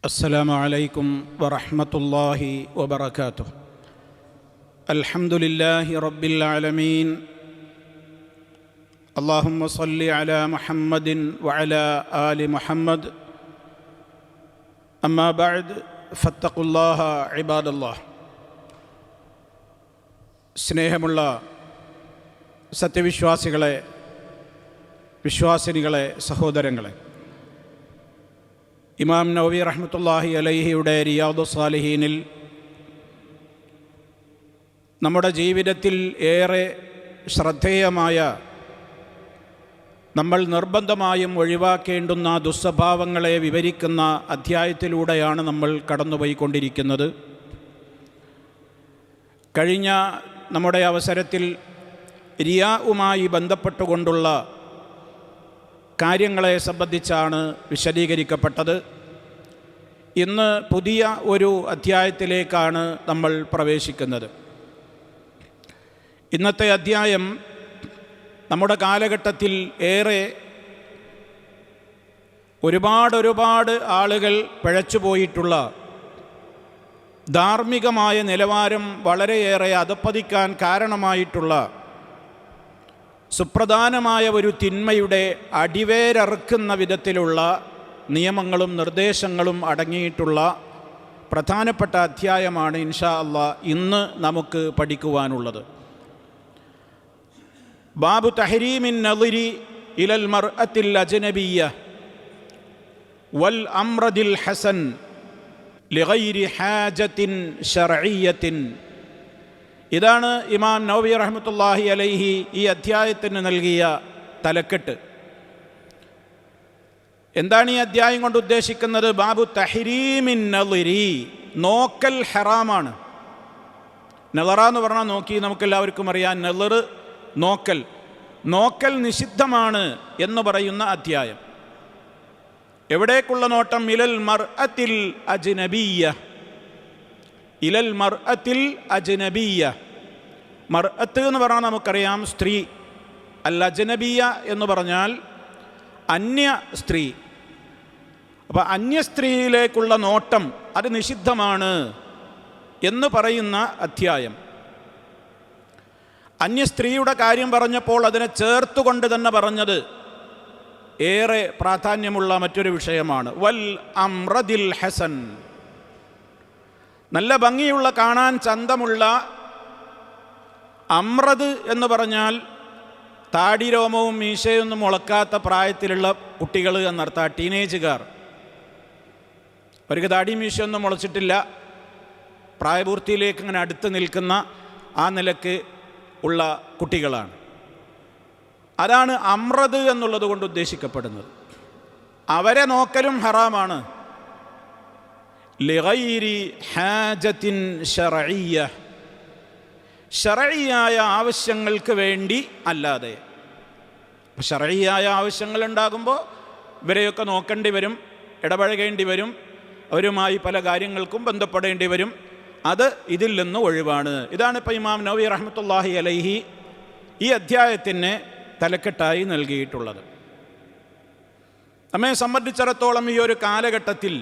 السلام عليكم ورحمة الله وبركاته. الحمد لله رب العالمين. اللهم صل على محمد وعلى آل محمد. أما بعد فاتقوا الله عباد الله. സ്നേഹമുള്ള സത്യവിശ്വാസികളെ, വിശ്വാസിനികളെ, സഹോദരങ്ങളെ, ഇമാം നവവി റഹ്മത്തുള്ളാഹി അലൈഹിയുടെ റിയാദുസ് സാലിഹീനിൽ നമ്മുടെ ജീവിതത്തിൽ ഏറെ ശ്രദ്ധേയമായ, നമ്മൾ നിർബന്ധമായും ഒഴിവാക്കേണ്ടുന്ന ദുസ്വഭാവങ്ങളെ വിവരിക്കുന്ന അധ്യായത്തിലൂടെയാണ് നമ്മൾ കടന്നുപോയിക്കൊണ്ടിരിക്കുന്നത്. കഴിഞ്ഞ നമ്മുടെ അവസരത്തിൽ റിയാഉമായി ബന്ധപ്പെട്ടുകൊണ്ടുള്ള കാര്യങ്ങളെ സംബന്ധിച്ചാണ് വിശദീകരിക്കപ്പെട്ടത്. ഇന്ന് പുതിയ ഒരു അധ്യായത്തിലേക്കാണ് നമ്മൾ പ്രവേശിക്കുന്നത്. ഇന്നത്തെ അധ്യായം നമ്മുടെ കാലഘട്ടത്തിൽ ഏറെ ഒരുപാട് ആളുകൾ പിഴച്ചുപോയിട്ടുള്ള, ധാർമ്മികമായ നിലവാരം വളരെയേറെ അധപ്പതിക്കാൻ കാരണമായിട്ടുള്ള സുപ്രധാനമായ ഒരു തിന്മയുടെ അടിവേരറുക്കുന്ന വിധത്തിലുള്ള നിയമങ്ങളും നിർദ്ദേശങ്ങളും അടങ്ങിയിട്ടുള്ള പ്രധാനപ്പെട്ട അധ്യായമാണ് ഇൻഷാ അല്ലാഹ് ഇന്ന് നമുക്ക് പഠിക്കുവാനുള്ളത്. ബാബു തഹരീമിൻ നളിരി ഇലൽ മർഅത്തിൽ അജ്നബിയ്യ വൽ അംറദിൽ ഹസൻ ലിഗൈരി ഹാജത്തിൻ ശർഇയ്യത്തിൻ. ഇതാണ് ഇമാം നവവി റഹ്മത്തുള്ളാഹി അലൈഹി ഈ അധ്യായത്തിന് നൽകിയ തലക്കെട്ട്. എന്താണ് ഈ അധ്യായം കൊണ്ട് ഉദ്ദേശിക്കുന്നത്? ബാബു തഹരീമിൻ നളിരി, നോക്കൽ ഹറാമാണ്. നളറ എന്ന് പറഞ്ഞാൽ നോക്കി, നമുക്കെല്ലാവർക്കും അറിയാം. നളറ് നോക്കൽ നിഷിദ്ധമാണ് എന്ന് പറയുന്ന അധ്യായം. എവിടേക്കുള്ള നോട്ടം? ഇലൽ മർഅത്തിൽ അജ്നബിയ്യ, ഇലൽ മർഅത്തിൽ അജ്നബിയ്യ. മർഅത്ത് എന്ന് പറഞ്ഞാൽ നമുക്കറിയാം സ്ത്രീ. അൽ അജ്നബിയ്യ എന്ന് പറഞ്ഞാൽ അന്യ സ്ത്രീ. അപ്പോൾ അന്യ സ്ത്രീയിലേക്കുള്ള നോട്ടം അത് നിഷിദ്ധമാണ് എന്ന് പറയുന്ന അധ്യായം. അന്യ സ്ത്രീയുടെ കാര്യം പറഞ്ഞപ്പോൾ അതിനെ ചേർത്തുകൊണ്ട് തന്നെ പറഞ്ഞത് ഏറെ പ്രാധാന്യമുള്ള മറ്റൊരു വിഷയമാണ്. വൽ അംറദിൽ ഹസൻ, നല്ല ഭംഗിയുള്ള, കാണാൻ ചന്തമുള്ള. അമ്രത് എന്ന് പറഞ്ഞാൽ താടിരോമവും മീശയൊന്നും മുളക്കാത്ത പ്രായത്തിലുള്ള കുട്ടികൾ എന്നർത്ഥം, ടീനേജുകാർ. അവർക്ക് താടി മീശയൊന്നും മുളച്ചിട്ടില്ല, പ്രായപൂർത്തിയിലേക്ക് ഇങ്ങനെ അടുത്ത് നിൽക്കുന്ന ആ നിലക്ക് ഉള്ള കുട്ടികളാണ്. അതാണ് അമ്രത് എന്നുള്ളത് കൊണ്ട് ഉദ്ദേശിക്കപ്പെടുന്നത്. അവരെ നോക്കലും ഹറാമാണ്. ലിഗൈരി ഹാജത്തിൻ ശർഇയ്യ, ശർഇയായ ആവശ്യങ്ങൾക്ക് വേണ്ടി അല്ലാതെ. ശർഇയായ ആവശ്യങ്ങൾ ഉണ്ടാകുമ്പോൾ ഇവരെയൊക്കെ നോക്കേണ്ടി വരും, ഇടപഴകേണ്ടി വരും, അവരുമായി പല കാര്യങ്ങൾക്കും ബന്ധപ്പെടേണ്ടി വരും. അത് ഇതിൽ നിന്ന് ഒഴിവാണ്. ഇതാണ് ഇപ്പോൾ ഇമാം നവവി റഹ്മത്തുള്ളാഹി അലൈഹി ഈ അധ്യായത്തിന് തലക്കെട്ടായി നൽകിയിട്ടുള്ളത്. നമ്മെ സംബന്ധിച്ചിടത്തോളം ഈ ഒരു കാലഘട്ടത്തിൽ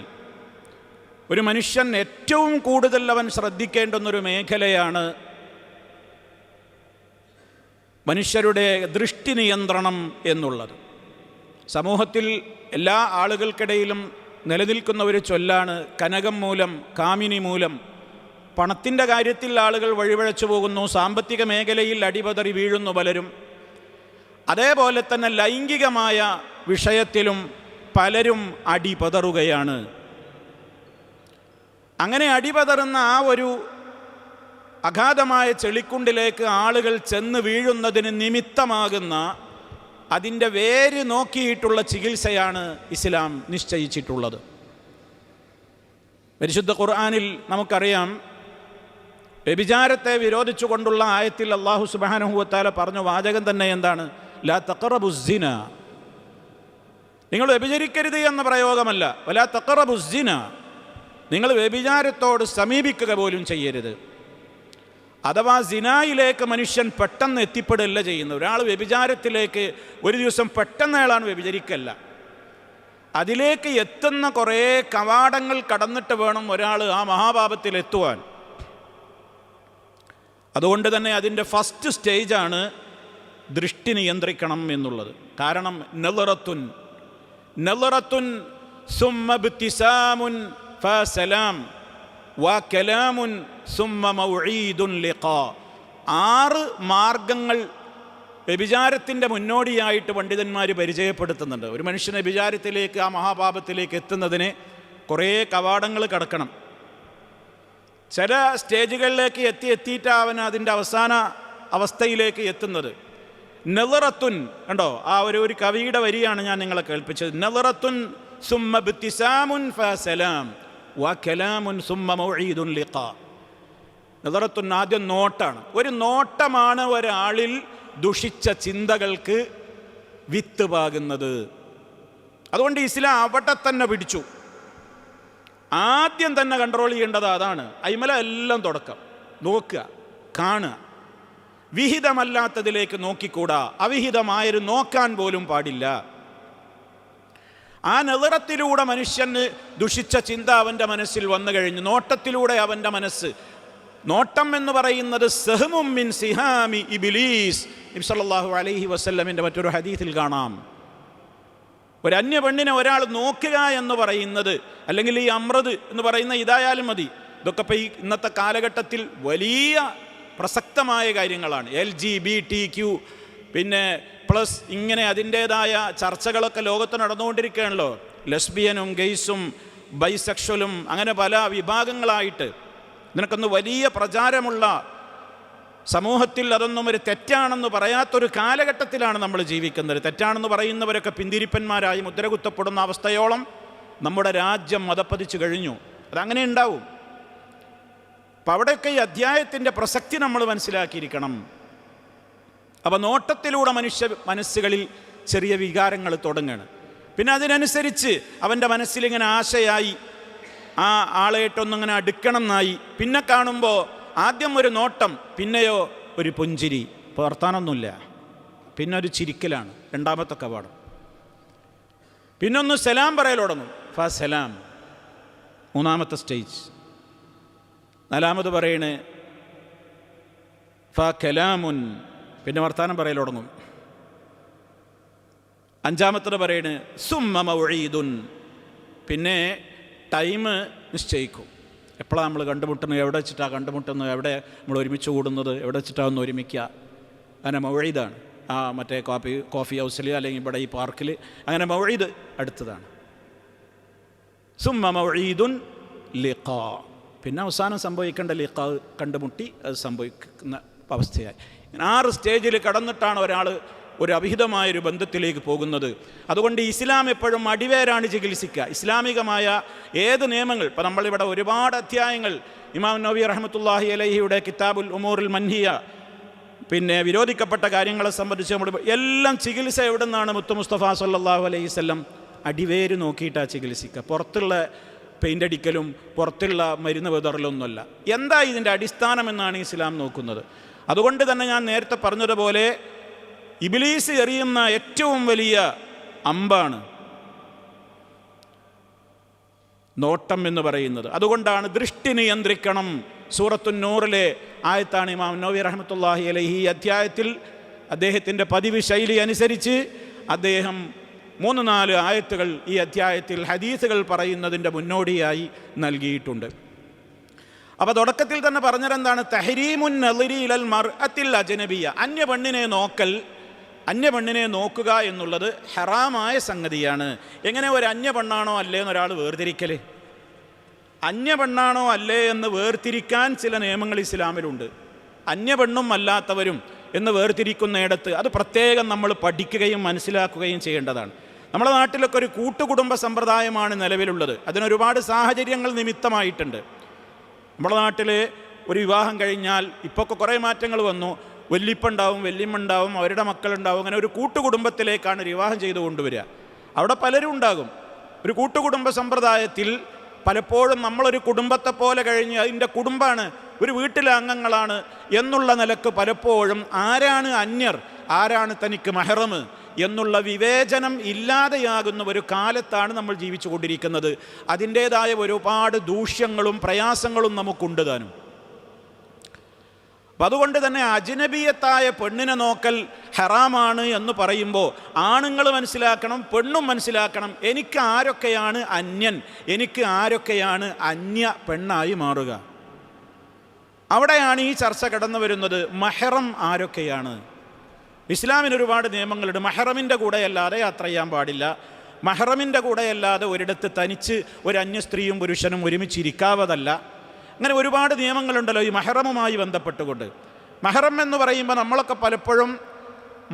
ഒരു മനുഷ്യൻ ഏറ്റവും കൂടുതൽ അവൻ ശ്രദ്ധിക്കേണ്ടുന്നൊരു മേഖലയാണ് മനുഷ്യരുടെ ദൃഷ്ടി നിയന്ത്രണം എന്നുള്ളത്. സമൂഹത്തിൽ എല്ലാ ആളുകൾക്കിടയിലും നിലനിൽക്കുന്ന ഒരു ചൊല്ലാണ് കനകം മൂലം കാമിനി മൂലം. പണത്തിൻ്റെ കാര്യത്തിൽ ആളുകൾ വഴിവഴച്ചു പോകുന്നു, സാമ്പത്തിക മേഖലയിൽ അടിപതറി വീഴുന്നു പലരും. അതേപോലെ തന്നെ ലൈംഗികമായ വിഷയത്തിലും പലരും അടിപതറുകയാണ്. അങ്ങനെ അടിപതറുന്ന ആ ഒരു അഗാധമായ ചെളിക്കുണ്ടിലേക്ക് ആളുകൾ ചെന്ന് വീഴുന്നതിന് നിമിത്തമാകുന്ന അതിൻ്റെ വേര് നോക്കിയിട്ടുള്ള ചികിത്സയാണ് ഇസ്ലാം നിശ്ചയിച്ചിട്ടുള്ളത്. പരിശുദ്ധ ഖുർആനിൽ നമുക്കറിയാം, വ്യഭിചാരത്തെ വിരോധിച്ചുകൊണ്ടുള്ള ആയത്തിൽ അല്ലാഹു സുബ്ഹാനഹു വ തആല പറഞ്ഞ വാചകം തന്നെ എന്താണ്? ലാ തഖറബുസ്സിന, നിങ്ങൾ വ്യഭിചരിക്കരുത് എന്ന പ്രയോഗമല്ല. വലാ തഖറബുസ്സിന, നിങ്ങൾ വ്യഭിചാരത്തോട് സമീപിക്കുക പോലും ചെയ്യരുത്. അഥവാ സിനായിലേക്ക് മനുഷ്യൻ പെട്ടെന്ന് എത്തിപ്പെടുകയല്ല ചെയ്യുന്നത്. ഒരാൾ വ്യഭിചാരത്തിലേക്ക് ഒരു ദിവസം പെട്ടെന്ന് അയാളാണ് വ്യഭിചരിക്കല്ല. അതിലേക്ക് എത്തുന്ന കുറേ കവാടങ്ങൾ കടന്നിട്ട് വേണം ഒരാൾ ആ മഹാപാപത്തിൽ എത്തുവാൻ. അതുകൊണ്ട് തന്നെ അതിൻ്റെ ഫസ്റ്റ് സ്റ്റേജാണ് ദൃഷ്ടി നിയന്ത്രിക്കണം എന്നുള്ളത്. കാരണം നളറത്തുൻ സുമ്മ ഇബ്തിസാമുൻ ഫസലാം വകലാമുൻ സുമ്മ മൗഈദുൻ ലിഖാ. 6 മാർഗങ്ങൾ വ്യഭിചാരത്തിൻ്റെ മുന്നോടിയായിട്ട് പണ്ഡിതന്മാർ പരിചയപ്പെടുത്തുന്നുണ്ട്. ഒരു മനുഷ്യനെ വ്യഭിചാരത്തിലേക്ക്, ആ മഹാപാപത്തിലേക്ക് എത്തുന്നതിന് കുറേ കവാടങ്ങൾ കടക്കണം. ചില സ്റ്റേജുകളിലേക്ക് എത്തിയിട്ടാണ് അവൻ അതിൻ്റെ അവസാന അവസ്ഥയിലേക്ക് എത്തുന്നത്. നളറത്തുൻ കണ്ടോ, ആ ഒരു കവിയുടെ വരിയാണ് ഞാൻ നിങ്ങളെ കേൾപ്പിച്ചത്. നളറത്തുൻ സുമ്മ ഇബ്തിസാമുൻ ഫസലാം വകലാമുൻ സുമ്മ മൗഈദുൻ ലിഖാ. നളറത്തുൻ ആദ്യം നോട്ടാണ്. ഒരു നോട്ടമാണ് ഒരാളിൽ ദുഷിച്ച ചിന്തകൾക്ക് വിത്ത് പാകുന്നത്. അതുകൊണ്ട് ഇസ്ലാം അവിടെ തന്നെ പിടിച്ചു. ആദ്യം തന്നെ കൺട്രോൾ ചെയ്യേണ്ടത് അതാണ്. അയിമല എല്ലാം തുടക്കം. നോക്കുക, കാണുക. വിഹിതമല്ലാത്തതിലേക്ക് നോക്കിക്കൂടാ. അവിഹിതമായൊരു നോക്കാൻ പോലും പാടില്ല. ആ നളറത്തിലൂടെ മനുഷ്യന് ദുഷിച്ച ചിന്ത അവൻ്റെ മനസ്സിൽ വന്നു കഴിഞ്ഞു. നോട്ടത്തിലൂടെ അവൻ്റെ മനസ്സ്, നോട്ടം എന്ന് പറയുന്നത് സഹ്മും മിൻ സിഹാമി ഇബ്ലീസ്. നബി സല്ലല്ലാഹു അലൈഹി വസല്ലമിൻ്റെ മറ്റൊരു ഹദീസിൽ കാണാം, ഒരു അന്യ പെണ്ണിനെ ഒരാൾ നോക്കുക എന്ന് പറയുന്നത്, അല്ലെങ്കിൽ ഈ അമ്രത് എന്ന് പറയുന്ന ഇതായാലും മതി. ഇതൊക്കെ ഇപ്പോൾ ഈ ഇന്നത്തെ കാലഘട്ടത്തിൽ വലിയ പ്രസക്തമായ കാര്യങ്ങളാണ്. LGBTQ പിന്നെ പ്ലസ് ഇങ്ങനെ അതിൻ്റേതായ ചർച്ചകളൊക്കെ ലോകത്ത് നടന്നുകൊണ്ടിരിക്കുകയാണല്ലോ. ലെസ്ബിയനും ഗെയ്സും ബൈസെക്ഷലും അങ്ങനെ പല വിഭാഗങ്ങളായിട്ട് ഇതിനൊക്കൊന്ന് വലിയ പ്രചാരമുള്ള സമൂഹത്തിൽ അതൊന്നും ഒരു തെറ്റാണെന്ന് പറയാത്തൊരു കാലഘട്ടത്തിലാണ് നമ്മൾ ജീവിക്കുന്നത്. തെറ്റാണെന്ന് പറയുന്നവരൊക്കെ പിന്തിരിപ്പന്മാരായി മുദ്രകുത്തപ്പെടുന്ന അവസ്ഥയോളം നമ്മുടെ രാജ്യം മതപ്പതിച്ചു കഴിഞ്ഞു. അതങ്ങനെ ഉണ്ടാവും. അപ്പം അവിടെയൊക്കെ ഈ അധ്യായത്തിൻ്റെ പ്രസക്തി നമ്മൾ മനസ്സിലാക്കിയിരിക്കണം. അപ്പം നോട്ടത്തിലൂടെ മനുഷ്യ മനസ്സുകളിൽ ചെറിയ വികാരങ്ങൾ തുടങ്ങുകയാണ്. പിന്നെ അതിനനുസരിച്ച് അവൻ്റെ മനസ്സിലിങ്ങനെ ആശയായി ആ ആളായിട്ടൊന്നിങ്ങനെ അടുക്കണം എന്നായി. പിന്നെ കാണുമ്പോൾ ആദ്യം ഒരു നോട്ടം, പിന്നെയോ ഒരു പുഞ്ചിരി. ഇപ്പോൾ വർത്താനൊന്നുമില്ല, പിന്നെ ഒരു ചിരിക്കലാണ് രണ്ടാമത്തെ കവാടം. പിന്നൊന്ന് സലാം പറയലോടങ്ങും. സലാം മൂന്നാമത്തെ സ്റ്റേജ്. നാലാമത് പറയണേ കലാമുൻ, പിന്നെ വർത്താനം പറയലോടങ്ങും. അഞ്ചാമത്തത് പറയണേ സുമ്മ മൗഈദുൻ, പിന്നെ ടൈം നിശ്ചയിക്കും. എപ്പോഴാണ് നമ്മൾ കണ്ടുമുട്ടുന്നത്, എവിടെ വെച്ചിട്ടാണ് കണ്ടുമുട്ടുന്നത്, എവിടെ നമ്മൾ ഒരുമിച്ച് കൂടുന്നത്, എവിടെ വെച്ചിട്ടാണ് ഒന്ന് ഒരുമിക്കുക. അങ്ങനെ മൗഈദാണ്. ആ മറ്റേ കോഫി ഹൗസിൽ അല്ലെങ്കിൽ ഇവിടെ ഈ പാർക്കിൽ അങ്ങനെ മൗഈദ് അടുത്തതാണ്. സുമ്മ മൗഈദുൻ ലിഖാ, പിന്നെ അവസാനം സംഭവിക്കേണ്ട ലിഖാ, കണ്ടുമുട്ടി അത് സംഭവിക്കുന്ന അവസ്ഥയായി. 6 സ്റ്റേജിൽ കടന്നിട്ടാണ് ഒരാൾ ഒരു അവിഹിതമായൊരു ബന്ധത്തിലേക്ക് പോകുന്നത്. അതുകൊണ്ട് ഇസ്ലാം എപ്പോഴും അടിവേരാണ് ചികിത്സിക്കുക. ഇസ്ലാമികമായ ഏത് നിയമങ്ങൾ, ഇപ്പോൾ നമ്മളിവിടെ ഒരുപാട് അധ്യായങ്ങൾ ഇമാം നവവി റഹ്മത്തുള്ളാഹി അലൈഹിയുടെ കിതാബുൽ ഉമൂറുൽ മൻഹിയ, പിന്നെ വിരോധിക്കപ്പെട്ട കാര്യങ്ങളെ സംബന്ധിച്ച് നമ്മൾ എല്ലാം ചികിത്സ എവിടെ നിന്നാണ് മുത്തു മുസ്തഫ സല്ലല്ലാഹു അലൈഹി വസല്ലം അടിവേര് നോക്കിയിട്ടാണ് ചികിത്സിക്കുക. പുറത്തുള്ള പെയിൻ്റ് അടിക്കലും പുറത്തുള്ള മരുന്ന് വിതറലൊന്നുമല്ല. എന്താ ഇതിൻ്റെ അടിസ്ഥാനം എന്നാണ് ഇസ്ലാം നോക്കുന്നത്. അതുകൊണ്ട് തന്നെ ഞാൻ നേരത്തെ പറഞ്ഞതുപോലെ ഇബ്ലീസ് എറിയുന്ന ഏറ്റവും വലിയ അമ്പാണ് നോട്ടം എന്ന് പറയുന്നത്. അതുകൊണ്ടാണ് ദൃഷ്ടി നിയന്ത്രിക്കണം. സൂറത്തുൻ നൂറിലെ ആയത്താണ് ഇമാം നവവി റഹ്മത്തുള്ളാഹി അലൈഹി ഈ അധ്യായത്തിൽ അദ്ദേഹത്തിൻ്റെ പതിവ് ശൈലി അനുസരിച്ച് അദ്ദേഹം 3-4 ആയത്തുകൾ ഈ അധ്യായത്തിൽ ഹദീസുകൾ പറയുന്നതിൻ്റെ മുന്നോടിയായി നൽകിയിട്ടുണ്ട്. അപ്പോൾ തുടക്കത്തിൽ തന്നെ പറഞ്ഞതെന്താണ്? തഹരീമുൻ നളിരി ഇലൽ മർഅത്തിൽ അജ്നബിയ, അന്യ പെണ്ണിനെ നോക്കുക എന്നുള്ളത് ഹറാമായ സംഗതിയാണ്. എങ്ങനെ ഒരു അന്യ പെണ്ണാണോ അല്ലേ എന്നൊരാൾ വേർതിരിക്കൽ? അന്യ പെണ്ണാണോ അല്ലേ എന്ന് വേർതിരിക്കാൻ ചില നിയമങ്ങൾ ഇസ്ലാമിലുണ്ട്. അന്യ പെണ്ണും അല്ലാത്തവരും എന്ന് വേർതിരിക്കുന്നിടത്ത് അത് പ്രത്യേകം നമ്മൾ പഠിക്കുകയും മനസ്സിലാക്കുകയും ചെയ്യേണ്ടതാണ്. നമ്മുടെ നാട്ടിലൊക്കെ ഒരു കൂട്ടുകുടുംബ സമ്പ്രദായമാണ് നിലവിലുള്ളത്. അതിനൊരുപാട് സാഹചര്യങ്ങൾ നിമിത്തമായിട്ടുണ്ട്. നമ്മുടെ നാട്ടിൽ ഒരു വിവാഹം കഴിഞ്ഞാൽ ഇപ്പോഴൊക്കെ കുറേ മാറ്റങ്ങൾ വന്നു. വല്യപ്പുണ്ടാവും, വല്യമ്മണ്ടാവും, അവരുടെ മക്കളുണ്ടാവും. അങ്ങനെ ഒരു കൂട്ടുകുടുംബത്തിലേക്കാണ് വിവാഹം ചെയ്തു കൊണ്ടുവരിക. അവിടെ പലരും ഉണ്ടാകും. ഒരു കൂട്ടുകുടുംബ സമ്പ്രദായത്തിൽ പലപ്പോഴും നമ്മളൊരു കുടുംബത്തെ പോലെ കഴിഞ്ഞ് അതിൻ്റെ കുടുംബമാണ്, ഒരു വീട്ടിലെ അംഗങ്ങളാണ് എന്നുള്ള നിലക്ക് പലപ്പോഴും ആരാണ് അന്യർ, ആരാണ് തനിക്ക് മെഹ്റം എന്നുള്ള വിവേചനം ഇല്ലാതെയാകുന്ന ഒരു കാലത്താണ് നമ്മൾ ജീവിച്ചു കൊണ്ടിരിക്കുന്നത്. അതിൻ്റേതായ ഒരുപാട് ദൂഷ്യങ്ങളും പ്രയാസങ്ങളും നമുക്കുണ്ട് താനും. അപ്പം അതുകൊണ്ട് തന്നെ അജ്നബിയത്തായ പെണ്ണിനെ നോക്കൽ ഹറാമാണ് എന്ന് പറയുമ്പോൾ ആണുങ്ങൾ മനസ്സിലാക്കണം, പെണ്ണും മനസ്സിലാക്കണം, എനിക്ക് ആരൊക്കെയാണ് അന്യൻ, എനിക്ക് ആരൊക്കെയാണ് അന്യ പെണ്ണായി മാറുക. അവിടെയാണ് ഈ ചർച്ച കടന്നു വരുന്നത്. മഹറം ആരൊക്കെയാണ്? ഇസ്ലാമിന് ഒരുപാട് നിയമങ്ങളുണ്ട്. മഹറമിൻ്റെ കൂടെയല്ലാതെ യാത്ര ചെയ്യാൻ പാടില്ല. മഹറമിൻ്റെ കൂടെയല്ലാതെ ഒരിടത്ത് തനിച്ച് ഒരു അന്യ സ്ത്രീയും പുരുഷനും ഒരുമിച്ചിരിക്കാവതല്ല. അങ്ങനെ ഒരുപാട് നിയമങ്ങളുണ്ടല്ലോ ഈ മഹറമുമായി ബന്ധപ്പെട്ടുകൊണ്ട്. മഹറം എന്ന് പറയുമ്പോൾ നമ്മളൊക്കെ പലപ്പോഴും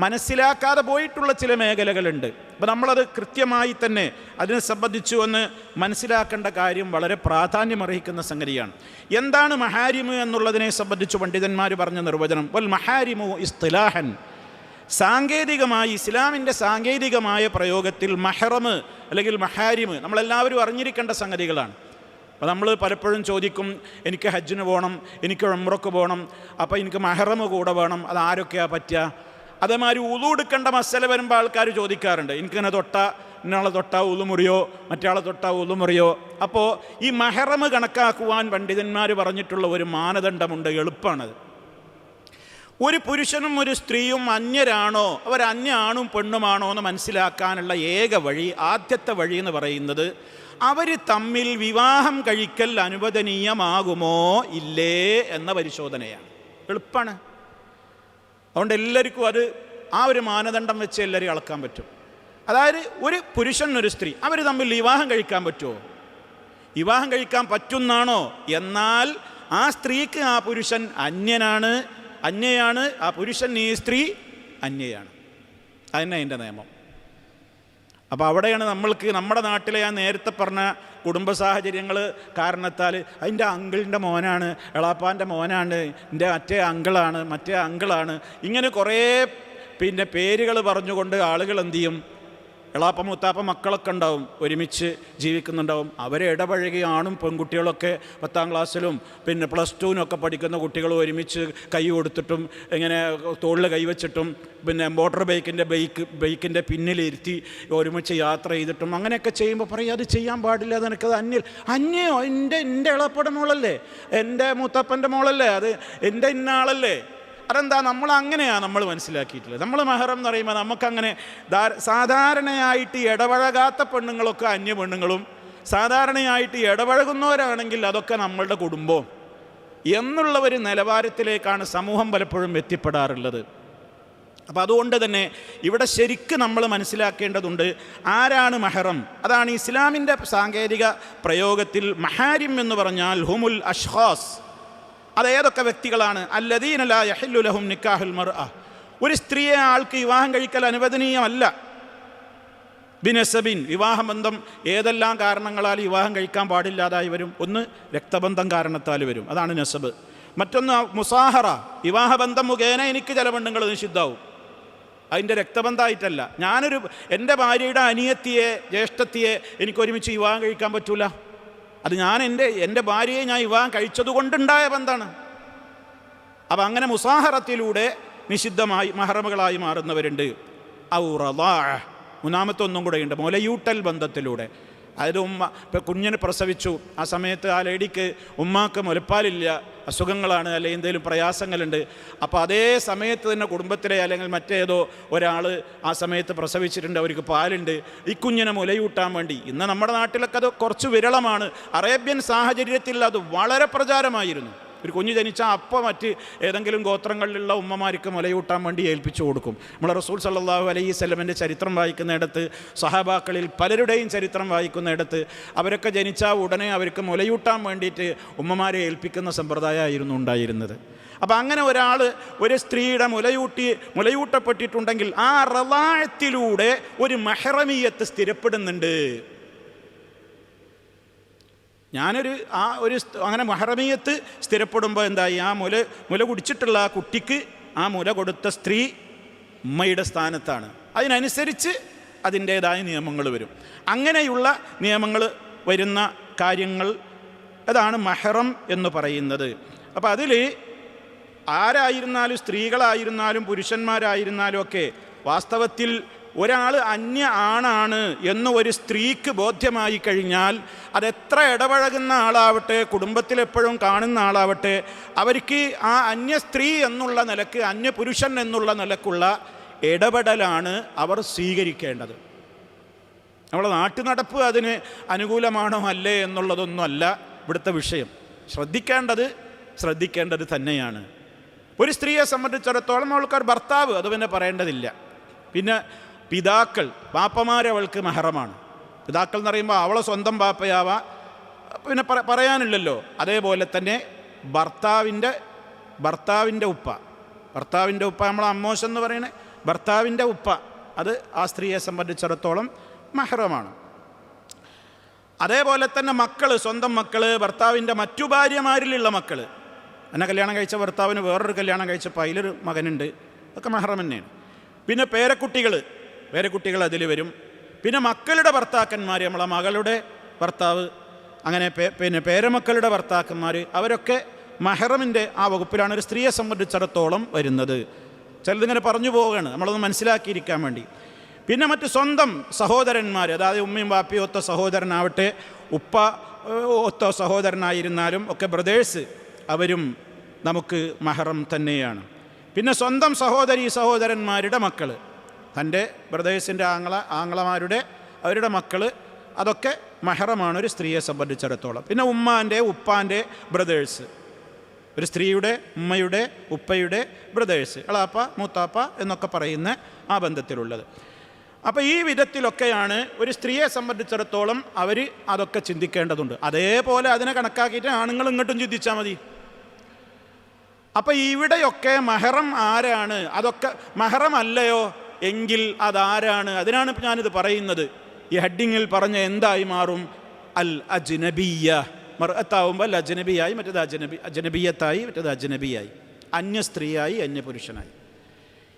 മനസ്സിലാക്കാതെ പോയിട്ടുള്ള ചില മേഖലകളുണ്ട്. അപ്പോൾ നമ്മളത് കൃത്യമായി തന്നെ അതിനെ സംബന്ധിച്ചു ഒന്ന് മനസ്സിലാക്കേണ്ട കാര്യം വളരെ പ്രാധാന്യമർഹിക്കുന്ന സംഗതിയാണ്. എന്താണ് മഹാരിമ് എന്നുള്ളതിനെ സംബന്ധിച്ച് പണ്ഡിതന്മാർ പറഞ്ഞ നിർവചനം, വൽ മഹാരിമു ഇസ്തിലാഹൻ, സാങ്കേതികമായി ഇസ്ലാമിൻ്റെ സാങ്കേതികമായ പ്രയോഗത്തിൽ മഹറമ് അല്ലെങ്കിൽ മഹാരിമ് നമ്മളെല്ലാവരും അറിഞ്ഞിരിക്കേണ്ട സംഗതികളാണ്. അപ്പോൾ നമ്മൾ പലപ്പോഴും ചോദിക്കും, എനിക്ക് ഹജ്ജിന് പോകണം, എനിക്ക് ഉംറക്ക് പോകണം, അപ്പോൾ എനിക്ക് മഹറമ് കൂടെ വേണം, അത് ആരൊക്കെയാണ് പറ്റുക? അതേമാതിരി ഉളു എടുക്കേണ്ട മസല വരുമ്പോൾ ആൾക്കാർ ചോദിക്കാറുണ്ട്, എനിക്കിങ്ങനെ ഇന്നാളെ തൊട്ടാ ഉളു മുറിയോ, മറ്റാളെ തൊട്ടാ ഉളു മുറിയോ? അപ്പോൾ ഈ മഹറമ് കണക്കാക്കുവാൻ പണ്ഡിതന്മാർ പറഞ്ഞിട്ടുള്ള ഒരു മാനദണ്ഡമുണ്ട്, എളുപ്പമാണത്. ഒരു പുരുഷനും ഒരു സ്ത്രീയും അന്യരാണോ, അവർ അന്യ ആണും പെണ്ണുമാണോ എന്ന് മനസ്സിലാക്കാനുള്ള ഏക വഴി, ആദ്യത്തെ വഴി എന്ന് പറയുന്നത് അവർ തമ്മിൽ വിവാഹം കഴിക്കൽ അനുവദനീയമാകുമോ ഇല്ലേ എന്ന പരിശോധനയാണ്. എളുപ്പമാണ്. അതുകൊണ്ട് എല്ലാവർക്കും അത് ആ ഒരു മാനദണ്ഡം വെച്ച് എല്ലാവരും അളക്കാൻ പറ്റും. അതായത് ഒരു പുരുഷൻ ഒരു സ്ത്രീ അവർ തമ്മിൽ വിവാഹം കഴിക്കാൻ പറ്റുമോ? വിവാഹം കഴിക്കാൻ പറ്റുന്നാണോ? എന്നാൽ ആ സ്ത്രീക്ക് ആ പുരുഷൻ അന്യയാണ്, ആ പുരുഷൻ ഈ സ്ത്രീ അന്യയാണ്. അതന്നെ അതിൻ്റെ നിയമം. അപ്പോൾ അവിടെയാണ് നമ്മൾക്ക് നമ്മുടെ നാട്ടിലെ ഞാൻ നേരത്തെ പറഞ്ഞ കുടുംബ സാഹചര്യങ്ങൾ കാരണത്താൽ അതിൻ്റെ അങ്കിളിൻ്റെ മോനാണ്, എളാപ്പാൻ്റെ മോനാണ്, എൻ്റെ മറ്റേ അങ്കിളാണ്, ഇങ്ങനെ കുറേ പേരുകൾ പറഞ്ഞുകൊണ്ട് ആളുകൾ എന്തു ചെയ്യും, എളാപ്പ മുത്താപ്പ മക്കളൊക്കെ ഉണ്ടാവും, ഒരുമിച്ച് ജീവിക്കുന്നുണ്ടാവും. അവരെ ഇടപഴകി ആണും പെൺകുട്ടികളൊക്കെ 10ാം ക്ലാസ്സിലും പ്ലസ് ടുവിനൊക്കെ പഠിക്കുന്ന കുട്ടികൾ ഒരുമിച്ച് കൈ കൊടുത്തിട്ടും ഇങ്ങനെ തോളിൽ കൈവച്ചിട്ടും മോട്ടോർ ബൈക്കിൻ്റെ പിന്നിലിരുത്തി ഒരുമിച്ച് യാത്ര ചെയ്തിട്ടും അങ്ങനെയൊക്കെ ചെയ്യുമ്പോൾ പറയും അത് ചെയ്യാൻ പാടില്ല, അത് എനിക്കത് അന്യോ എൻ്റെ എളാപ്പയുടെ മോളല്ലേ, എൻ്റെ മുത്തപ്പൻ്റെ മോളല്ലേ, അത് എൻ്റെ ഇന്നാളല്ലേ. അതെന്താ നമ്മൾ അങ്ങനെയാണ് നമ്മൾ മനസ്സിലാക്കിയിട്ടുള്ളത്. നമ്മൾ മഹറം എന്ന് പറയുമ്പോൾ നമുക്കങ്ങനെ സാധാരണയായിട്ട് ഇടപഴകാത്ത പെണ്ണുങ്ങളൊക്കെ അന്യ പെണ്ണുങ്ങളും സാധാരണയായിട്ട് ഇടപഴകുന്നവരാണെങ്കിൽ അതൊക്കെ നമ്മളുടെ കുടുംബം എന്നുള്ള ഒരു നിലവാരത്തിലേക്കാണ് സമൂഹം പലപ്പോഴും എത്തിപ്പെടാറുള്ളത്. അപ്പോൾ അതുകൊണ്ട് തന്നെ ഇവിടെ ശരിക്കും നമ്മൾ മനസ്സിലാക്കേണ്ടതുണ്ട് ആരാണ് മഹറം. അതാണ് ഇസ്ലാമിൻ്റെ സാങ്കേതിക പ്രയോഗത്തിൽ മഹാരിം എന്ന് പറഞ്ഞാൽ ഹുമുൽ അഷ്ഖാസ്, അതേതൊക്കെ വ്യക്തികളാണ്? അല്ലദീന ലാ യഹില്ലു ലഹും നിക്കാഹുൽ മർഅ, ഒരു സ്ത്രീയെ ആൾക്ക് വിവാഹം കഴിക്കൽ അനുവദനീയമല്ല. ബിനസബിൻ, വിവാഹബന്ധം ഏതെല്ലാം കാരണങ്ങളാൽ വിവാഹം കഴിക്കാൻ പാടില്ലാതായി വരും? ഒന്ന് രക്തബന്ധം കാരണത്താൽ വരും, അതാണ് നസബ്. മറ്റൊന്ന് മുസാഹറ, വിവാഹബന്ധം മുഖേന എനിക്ക് ചില പെണ്ണുങ്ങൾ നിഷിദ്ധാവും, അതിൻ്റെ രക്തബന്ധമായിട്ടല്ല. എൻ്റെ ഭാര്യയുടെ അനിയത്തിയെ ജ്യേഷ്ഠത്തിയെ എനിക്ക് ഒരുമിച്ച് വിവാഹം കഴിക്കാൻ പറ്റൂല, അത് എൻ്റെ ഭാര്യയെ ഞാൻ വിവാഹം കഴിച്ചതുകൊണ്ടുണ്ടായ ബന്ധമാണ്. അപ്പം അങ്ങനെ മുസാഹറത്തിലൂടെ നിഷിദ്ധമായി മഹറമുകളായി മാറുന്നവരുണ്ട്. മൂന്നാമത്തെ ഒന്നും കൂടെയുണ്ട്, മുലയൂട്ടൽ ബന്ധത്തിലൂടെ. അതായത് ഇപ്പം കുഞ്ഞിന് പ്രസവിച്ചു, ആ സമയത്ത് ആ ലേഡിക്ക് ഉമ്മാക്ക് മുലപ്പാലില്ല, അസുഖങ്ങളാണ്, അല്ലെങ്കിൽ എന്തെങ്കിലും പ്രയാസങ്ങളുണ്ട്. അപ്പോൾ അതേ സമയത്ത് തന്നെ കുടുംബത്തിലെ അല്ലെങ്കിൽ മറ്റേതോ ഒരാൾ ആ സമയത്ത് പ്രസവിച്ചിട്ടുണ്ട്, അവർക്ക് പാലുണ്ട്, ഈ കുഞ്ഞിനെ മുലയൂട്ടാൻ വേണ്ടി. ഇന്ന് നമ്മുടെ നാട്ടിലൊക്കെ അത് കുറച്ച് വിരളമാണ്. അറേബ്യൻ സാഹചര്യത്തിൽ അത് വളരെ പ്രചാരമായിരുന്നു. ഒരു കുഞ്ഞ് ജനിച്ചാൽ അപ്പോൾ മറ്റ് ഏതെങ്കിലും ഗോത്രങ്ങളിലുള്ള ഉമ്മമാർക്ക് മുലയൂട്ടാൻ വേണ്ടി ഏൽപ്പിച്ചു കൊടുക്കും. നമ്മൾ റസൂൽ സല്ലല്ലാഹു അലൈഹി വസല്ലമയുടെ ചരിത്രം വായിക്കുന്നിടത്ത്, സഹാബാക്കളിൽ പലരുടെയും ചരിത്രം വായിക്കുന്നിടത്ത് അവരൊക്കെ ജനിച്ചാൽ ഉടനെ അവർക്ക് മുലയൂട്ടാൻ വേണ്ടിയിട്ട് ഉമ്മമാരെ ഏൽപ്പിക്കുന്ന സമ്പ്രദായമായിരുന്നു ഉണ്ടായിരുന്നത്. അപ്പം അങ്ങനെ ഒരു സ്ത്രീയുടെ മുലയൂട്ടപ്പെട്ടിട്ടുണ്ടെങ്കിൽ ആ റളാഅത്തിലൂടെ ഒരു മഹ്റമിയത്ത് സ്ഥിരപ്പെടുന്നുണ്ട്. അങ്ങനെ മഹ്റമിയത്ത് സ്ഥിരപ്പെടുമ്പോൾ എന്തായി, ആ മുല കുടിച്ചിട്ടുള്ള ആ കുട്ടിക്ക് ആ മുല കൊടുത്ത സ്ത്രീ ഉമ്മയുടെ സ്ഥാനത്താണ്. അതിനനുസരിച്ച് അതിൻ്റേതായ നിയമങ്ങൾ വരും. അങ്ങനെയുള്ള നിയമങ്ങൾ വരുന്ന കാര്യങ്ങൾ അതാണ് മഹ്റം എന്ന് പറയുന്നത്. അപ്പോൾ അതിൽ ആരായിരുന്നാലും, സ്ത്രീകളായിരുന്നാലും പുരുഷന്മാരായിരുന്നാലും ഒക്കെ വാസ്തവത്തിൽ ഒരാൾ അന്യ ആണാണ് എന്ന് ഒരു സ്ത്രീക്ക് ബോധ്യമായി കഴിഞ്ഞാൽ അതെത്ര ഇടപഴകുന്ന ആളാവട്ടെ, കുടുംബത്തിലെപ്പോഴും കാണുന്ന ആളാവട്ടെ, അവർക്ക് ആ അന്യ സ്ത്രീ എന്നുള്ള നിലക്ക്, അന്യ പുരുഷൻ എന്നുള്ള നിലക്കുള്ള ഇടപെടലാണ് അവർ സ്വീകരിക്കേണ്ടത്. നമ്മളെ നാട്ടുനടപ്പ് അതിന് അനുകൂലമാണോ അല്ലേ എന്നുള്ളതൊന്നുമല്ല ഇവിടുത്തെ വിഷയം. ശ്രദ്ധിക്കേണ്ടത് തന്നെയാണ്. ഒരു സ്ത്രീയെ സംബന്ധിച്ചിടത്തോളം അവൾക്കൊരു ഭർത്താവ്, അത് പിന്നെ പറയേണ്ടതില്ല. പിന്നെ പിതാക്കൾ, പാപ്പമാരവൾക്ക് മഹറമാണ്. പിതാക്കൾ എന്ന് പറയുമ്പോൾ അവളെ സ്വന്തം പാപ്പയാവാം, പിന്നെ പറയാനില്ലല്ലോ. അതേപോലെ തന്നെ ഭർത്താവിൻ്റെ ഉപ്പ നമ്മളെ അമ്മോശം എന്ന് പറയണേ, ഭർത്താവിൻ്റെ ഉപ്പ, അത് ആ സ്ത്രീയെ സംബന്ധിച്ചിടത്തോളം മഹറമാണ്. അതേപോലെ തന്നെ മക്കൾ, സ്വന്തം മക്കൾ, ഭർത്താവിൻ്റെ മറ്റു ഭാര്യമാരിലുള്ള മക്കൾ, എന്നെ കല്യാണം കഴിച്ച ഭർത്താവിന് വേറൊരു കല്യാണം കഴിച്ചപ്പോൾ അതിലൊരു മകനുണ്ട്, ഒക്കെ മഹറം തന്നെയാണ്. പിന്നെ പേരക്കുട്ടികൾ അതിൽ വരും. പിന്നെ മക്കളുടെ ഭർത്താക്കന്മാർ, നമ്മളെ മകളുടെ ഭർത്താവ്, അങ്ങനെ പിന്നെ പേരമക്കളുടെ ഭർത്താക്കന്മാർ, അവരൊക്കെ മഹറമിൻ്റെ ആ വകുപ്പിലാണ് ഒരു സ്ത്രീയെ സംബന്ധിച്ചിടത്തോളം വരുന്നത്. ചിലതിങ്ങനെ പറഞ്ഞു പോവുകയാണ്, നമ്മളൊന്ന് മനസ്സിലാക്കിയിരിക്കാൻ വേണ്ടി. പിന്നെ മറ്റ് സ്വന്തം സഹോദരന്മാർ, അതായത് ഉമ്മയും വാപ്പയും ഒത്ത സഹോദരനാവട്ടെ, ഉപ്പ ഒത്ത സഹോദരനായിരുന്നാലും ഒക്കെ ബ്രദേഴ്സ്, അവരും നമുക്ക് മഹറം തന്നെയാണ്. പിന്നെ സ്വന്തം സഹോദരന്മാരുടെ മക്കൾ, തൻ്റെ ബ്രദേഴ്സിൻ്റെ ആങ്ങളമാരുടെ അവരുടെ മക്കൾ, അതൊക്കെ മഹറമാണ് ഒരു സ്ത്രീയെ സംബന്ധിച്ചിടത്തോളം. പിന്നെ ഉമ്മാൻ്റെ ഉപ്പാൻ്റെ ബ്രദേഴ്സ്, ഒരു സ്ത്രീയുടെ ഉമ്മയുടെ ഉപ്പയുടെ ബ്രദേഴ്സ്, എളാപ്പ മൂത്താപ്പ എന്നൊക്കെ പറയുന്ന ആ ബന്ധത്തിലുള്ളത്. അപ്പോൾ ഈ വിധത്തിലൊക്കെയാണ് ഒരു സ്ത്രീയെ സംബന്ധിച്ചിടത്തോളം അവർ അതൊക്കെ ചിന്തിക്കേണ്ടതുണ്ട്. അതേപോലെ അതിനെ കണക്കാക്കിയിട്ട് ആണുങ്ങൾ ഇങ്ങോട്ടും ചിന്തിച്ചാൽ മതി. അപ്പം ഇവിടെയൊക്കെ മഹറം ആരാണ്, അതൊക്കെ മഹറം അല്ലയോ എങ്കിൽ അതാരാണ്? അതിനാണ് ഞാനിത് പറയുന്നത്. ഈ ഹെഡിങ്ങിൽ പറഞ്ഞ എന്തായി മാറും? അൽ അജ്നബിയ്യ. മർഅത്താവുമ്പോൾ അൽ അജ്നബിയായി, മറ്റേത് അജ്നബിയത്തായി, മറ്റേത് അജ്നബിയായി, അന്യ സ്ത്രീയായി, അന്യ പുരുഷനായി.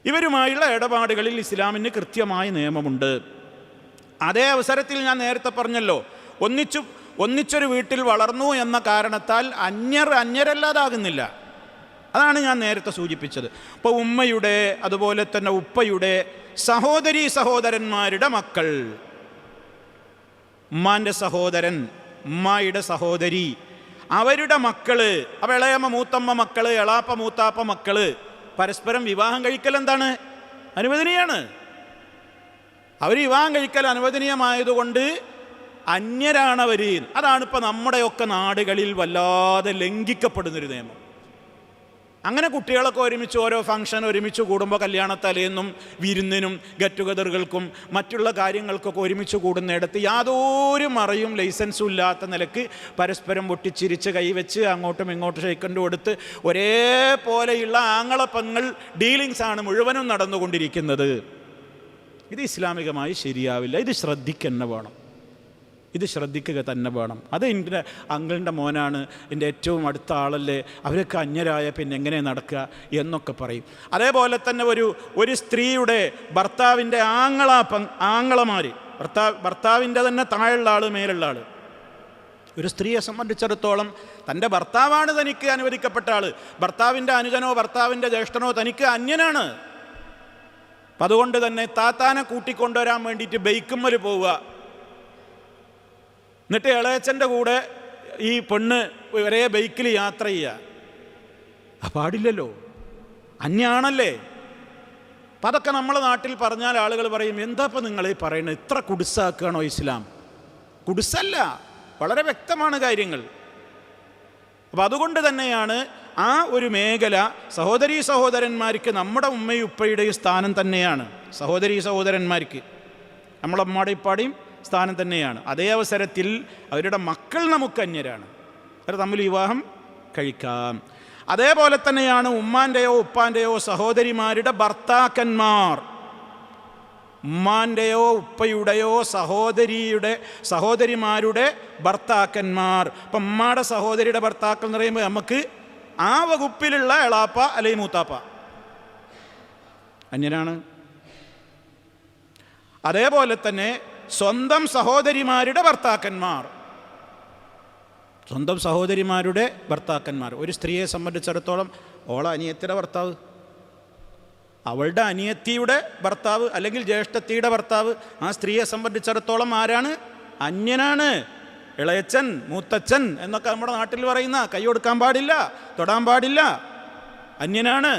ഇവരുമായുള്ള ഇടപാടുകളിൽ ഇസ്ലാമിന് കൃത്യമായ നിയമമുണ്ട്. അതേ അവസരത്തിൽ ഞാൻ നേരത്തെ പറഞ്ഞല്ലോ, ഒന്നിച്ചൊരു വീട്ടിൽ വളർന്നു എന്ന കാരണത്താൽ അന്യരല്ലാതാകുന്നില്ല. അതാണ് ഞാൻ നേരത്തെ സൂചിപ്പിച്ചത്. ഇപ്പോൾ ഉമ്മയുടെ അതുപോലെ തന്നെ ഉപ്പയുടെ സഹോദരന്മാരുടെ മക്കൾ, ഉമ്മാൻ്റെ സഹോദരൻ, ഉമ്മായുടെ സഹോദരി, അവരുടെ മക്കള്, അപ്പോൾ ഇളയമ്മ മൂത്തമ്മ മക്കള്, എളാപ്പ മൂത്താപ്പ മക്കള് പരസ്പരം വിവാഹം കഴിക്കൽ എന്താണ്? അനുവദനീയാണ്. അവർ വിവാഹം കഴിക്കൽ അനുവദനീയമായതുകൊണ്ട് അന്യരാണവർ. അതാണിപ്പോൾ നമ്മുടെയൊക്കെ നാടുകളിൽ വല്ലാതെ ലംഘിക്കപ്പെടുന്നൊരു നിയമം. അങ്ങനെ കുട്ടികളൊക്കെ ഒരുമിച്ച് ഓരോ ഫംഗ്ഷൻ ഒരുമിച്ച് കൂടുമ്പോൾ കല്യാണത്തലേന്നും വിരുന്നിനും ഗെറ്റ് ടുഗദറുകൾക്കും മറ്റുള്ള കാര്യങ്ങൾക്കൊക്കെ ഒരുമിച്ച് കൂടുന്നിടത്ത് യാതൊരു മറയും ലൈസൻസും ഇല്ലാത്ത നിലക്ക് പരസ്പരം പൊട്ടിച്ചിരിച്ച് കൈവച്ച് അങ്ങോട്ടും ഇങ്ങോട്ടും ഷെയ്ക്കൻഡ് കൊടുത്ത് ഒരേപോലെയുള്ള ആങ്ങളപ്പങ്ങൾ ഡീലിങ്സാണ് മുഴുവനും നടന്നുകൊണ്ടിരിക്കുന്നത്. ഇത് ഇസ്ലാമികമായി ശരിയാവില്ല. ഇത് ശ്രദ്ധിക്കുക തന്നെ വേണം. അത് എൻ്റെ അങ്കിളിൻ്റെ മോനാണ്, എൻ്റെ ഏറ്റവും അടുത്ത ആളല്ലേ, അവരൊക്കെ അന്യരായ പിന്നെ എങ്ങനെ നടക്കുക എന്നൊക്കെ പറയും. അതേപോലെ തന്നെ ഒരു സ്ത്രീയുടെ ഭർത്താവിൻ്റെ ആങ്ങളമാർ, ഭർത്താവിൻ്റെ തന്നെ താഴെയുള്ള ആൾ മേലുള്ള ആൾ, ഒരു സ്ത്രീയെ സംബന്ധിച്ചിടത്തോളം തൻ്റെ ഭർത്താവാണ് തനിക്ക് അനുവദിക്കപ്പെട്ട ആൾ. ഭർത്താവിൻ്റെ അനുജനോ ഭർത്താവിൻ്റെ ജ്യേഷ്ഠനോ തനിക്ക് അന്യനാണ്. അപ്പം അതുകൊണ്ട് തന്നെ താത്താനെ കൂട്ടിക്കൊണ്ടുവരാൻ വേണ്ടിയിട്ട് ബൈക്കുമ്മൽ പോവുക, എന്നിട്ട് ഇളയച്ചൻ്റെ കൂടെ ഈ പെണ്ണ് ഒരേ ബൈക്കിൽ യാത്ര ചെയ്യുക, പാടില്ലല്ലോ, അന്യാണല്ലേ. അപ്പം അതൊക്കെ നമ്മളെ നാട്ടിൽ പറഞ്ഞാൽ ആളുകൾ പറയും, എന്താ ഇപ്പം നിങ്ങൾ ഈ പറയുന്നത്, ഇത്ര കുടുസാക്കുകയാണോ ഇസ്ലാം? കുടുസല്ല, വളരെ വ്യക്തമാണ് കാര്യങ്ങൾ. അപ്പം അതുകൊണ്ട് തന്നെയാണ് ആ ഒരു മേഖല സഹോദരന്മാർക്ക് നമ്മുടെ ഉമ്മയും ഉപ്പയുടെയും സ്ഥാനം തന്നെയാണ്. സഹോദരന്മാർക്ക് നമ്മളെ ഉമ്മയുടെ ഉപ്പാടെയും സ്ഥാനം തന്നെയാണ്. അതേ അവസരത്തിൽ അവരുടെ മക്കൾ നമുക്ക് അന്യരാണ്, അവർ തമ്മിൽ വിവാഹം കഴിക്കാം. അതേപോലെ തന്നെയാണ് ഉമ്മാൻ്റെയോ ഉപ്പാൻ്റെയോ സഹോദരിമാരുടെ ഭർത്താക്കന്മാർ, ഉമ്മാൻ്റെയോ ഉപ്പയുടെയോ സഹോദരിമാരുടെ ഭർത്താക്കന്മാർ. ഇപ്പം ഉമ്മാടെ സഹോദരിയുടെ ഭർത്താക്കൾ എന്ന് പറയുമ്പോൾ നമുക്ക് ആ വകുപ്പിലുള്ള എളാപ്പ അല്ലെങ്കിൽ മൂത്താപ്പ അന്യനാണ്. അതേപോലെ തന്നെ സ്വന്തം സഹോദരിമാരുടെ ഭർത്താക്കന്മാർ, ഒരു സ്ത്രീയെ സംബന്ധിച്ചിടത്തോളം ഓള അനിയത്തിയുടെ ഭർത്താവ്, അവളുടെ അനിയത്തിയുടെ ഭർത്താവ് അല്ലെങ്കിൽ ജ്യേഷ്ഠത്തിയുടെ ഭർത്താവ് ആ സ്ത്രീയെ സംബന്ധിച്ചിടത്തോളം ആരാണ്? അന്യനാണ്. ഇളയച്ചൻ, മൂത്തച്ഛൻ എന്നൊക്കെ നമ്മുടെ നാട്ടിൽ പറയുന്ന, കൈ കൊടുക്കാൻ പാടില്ല, തൊടാൻ പാടില്ല, അന്യനാണ്.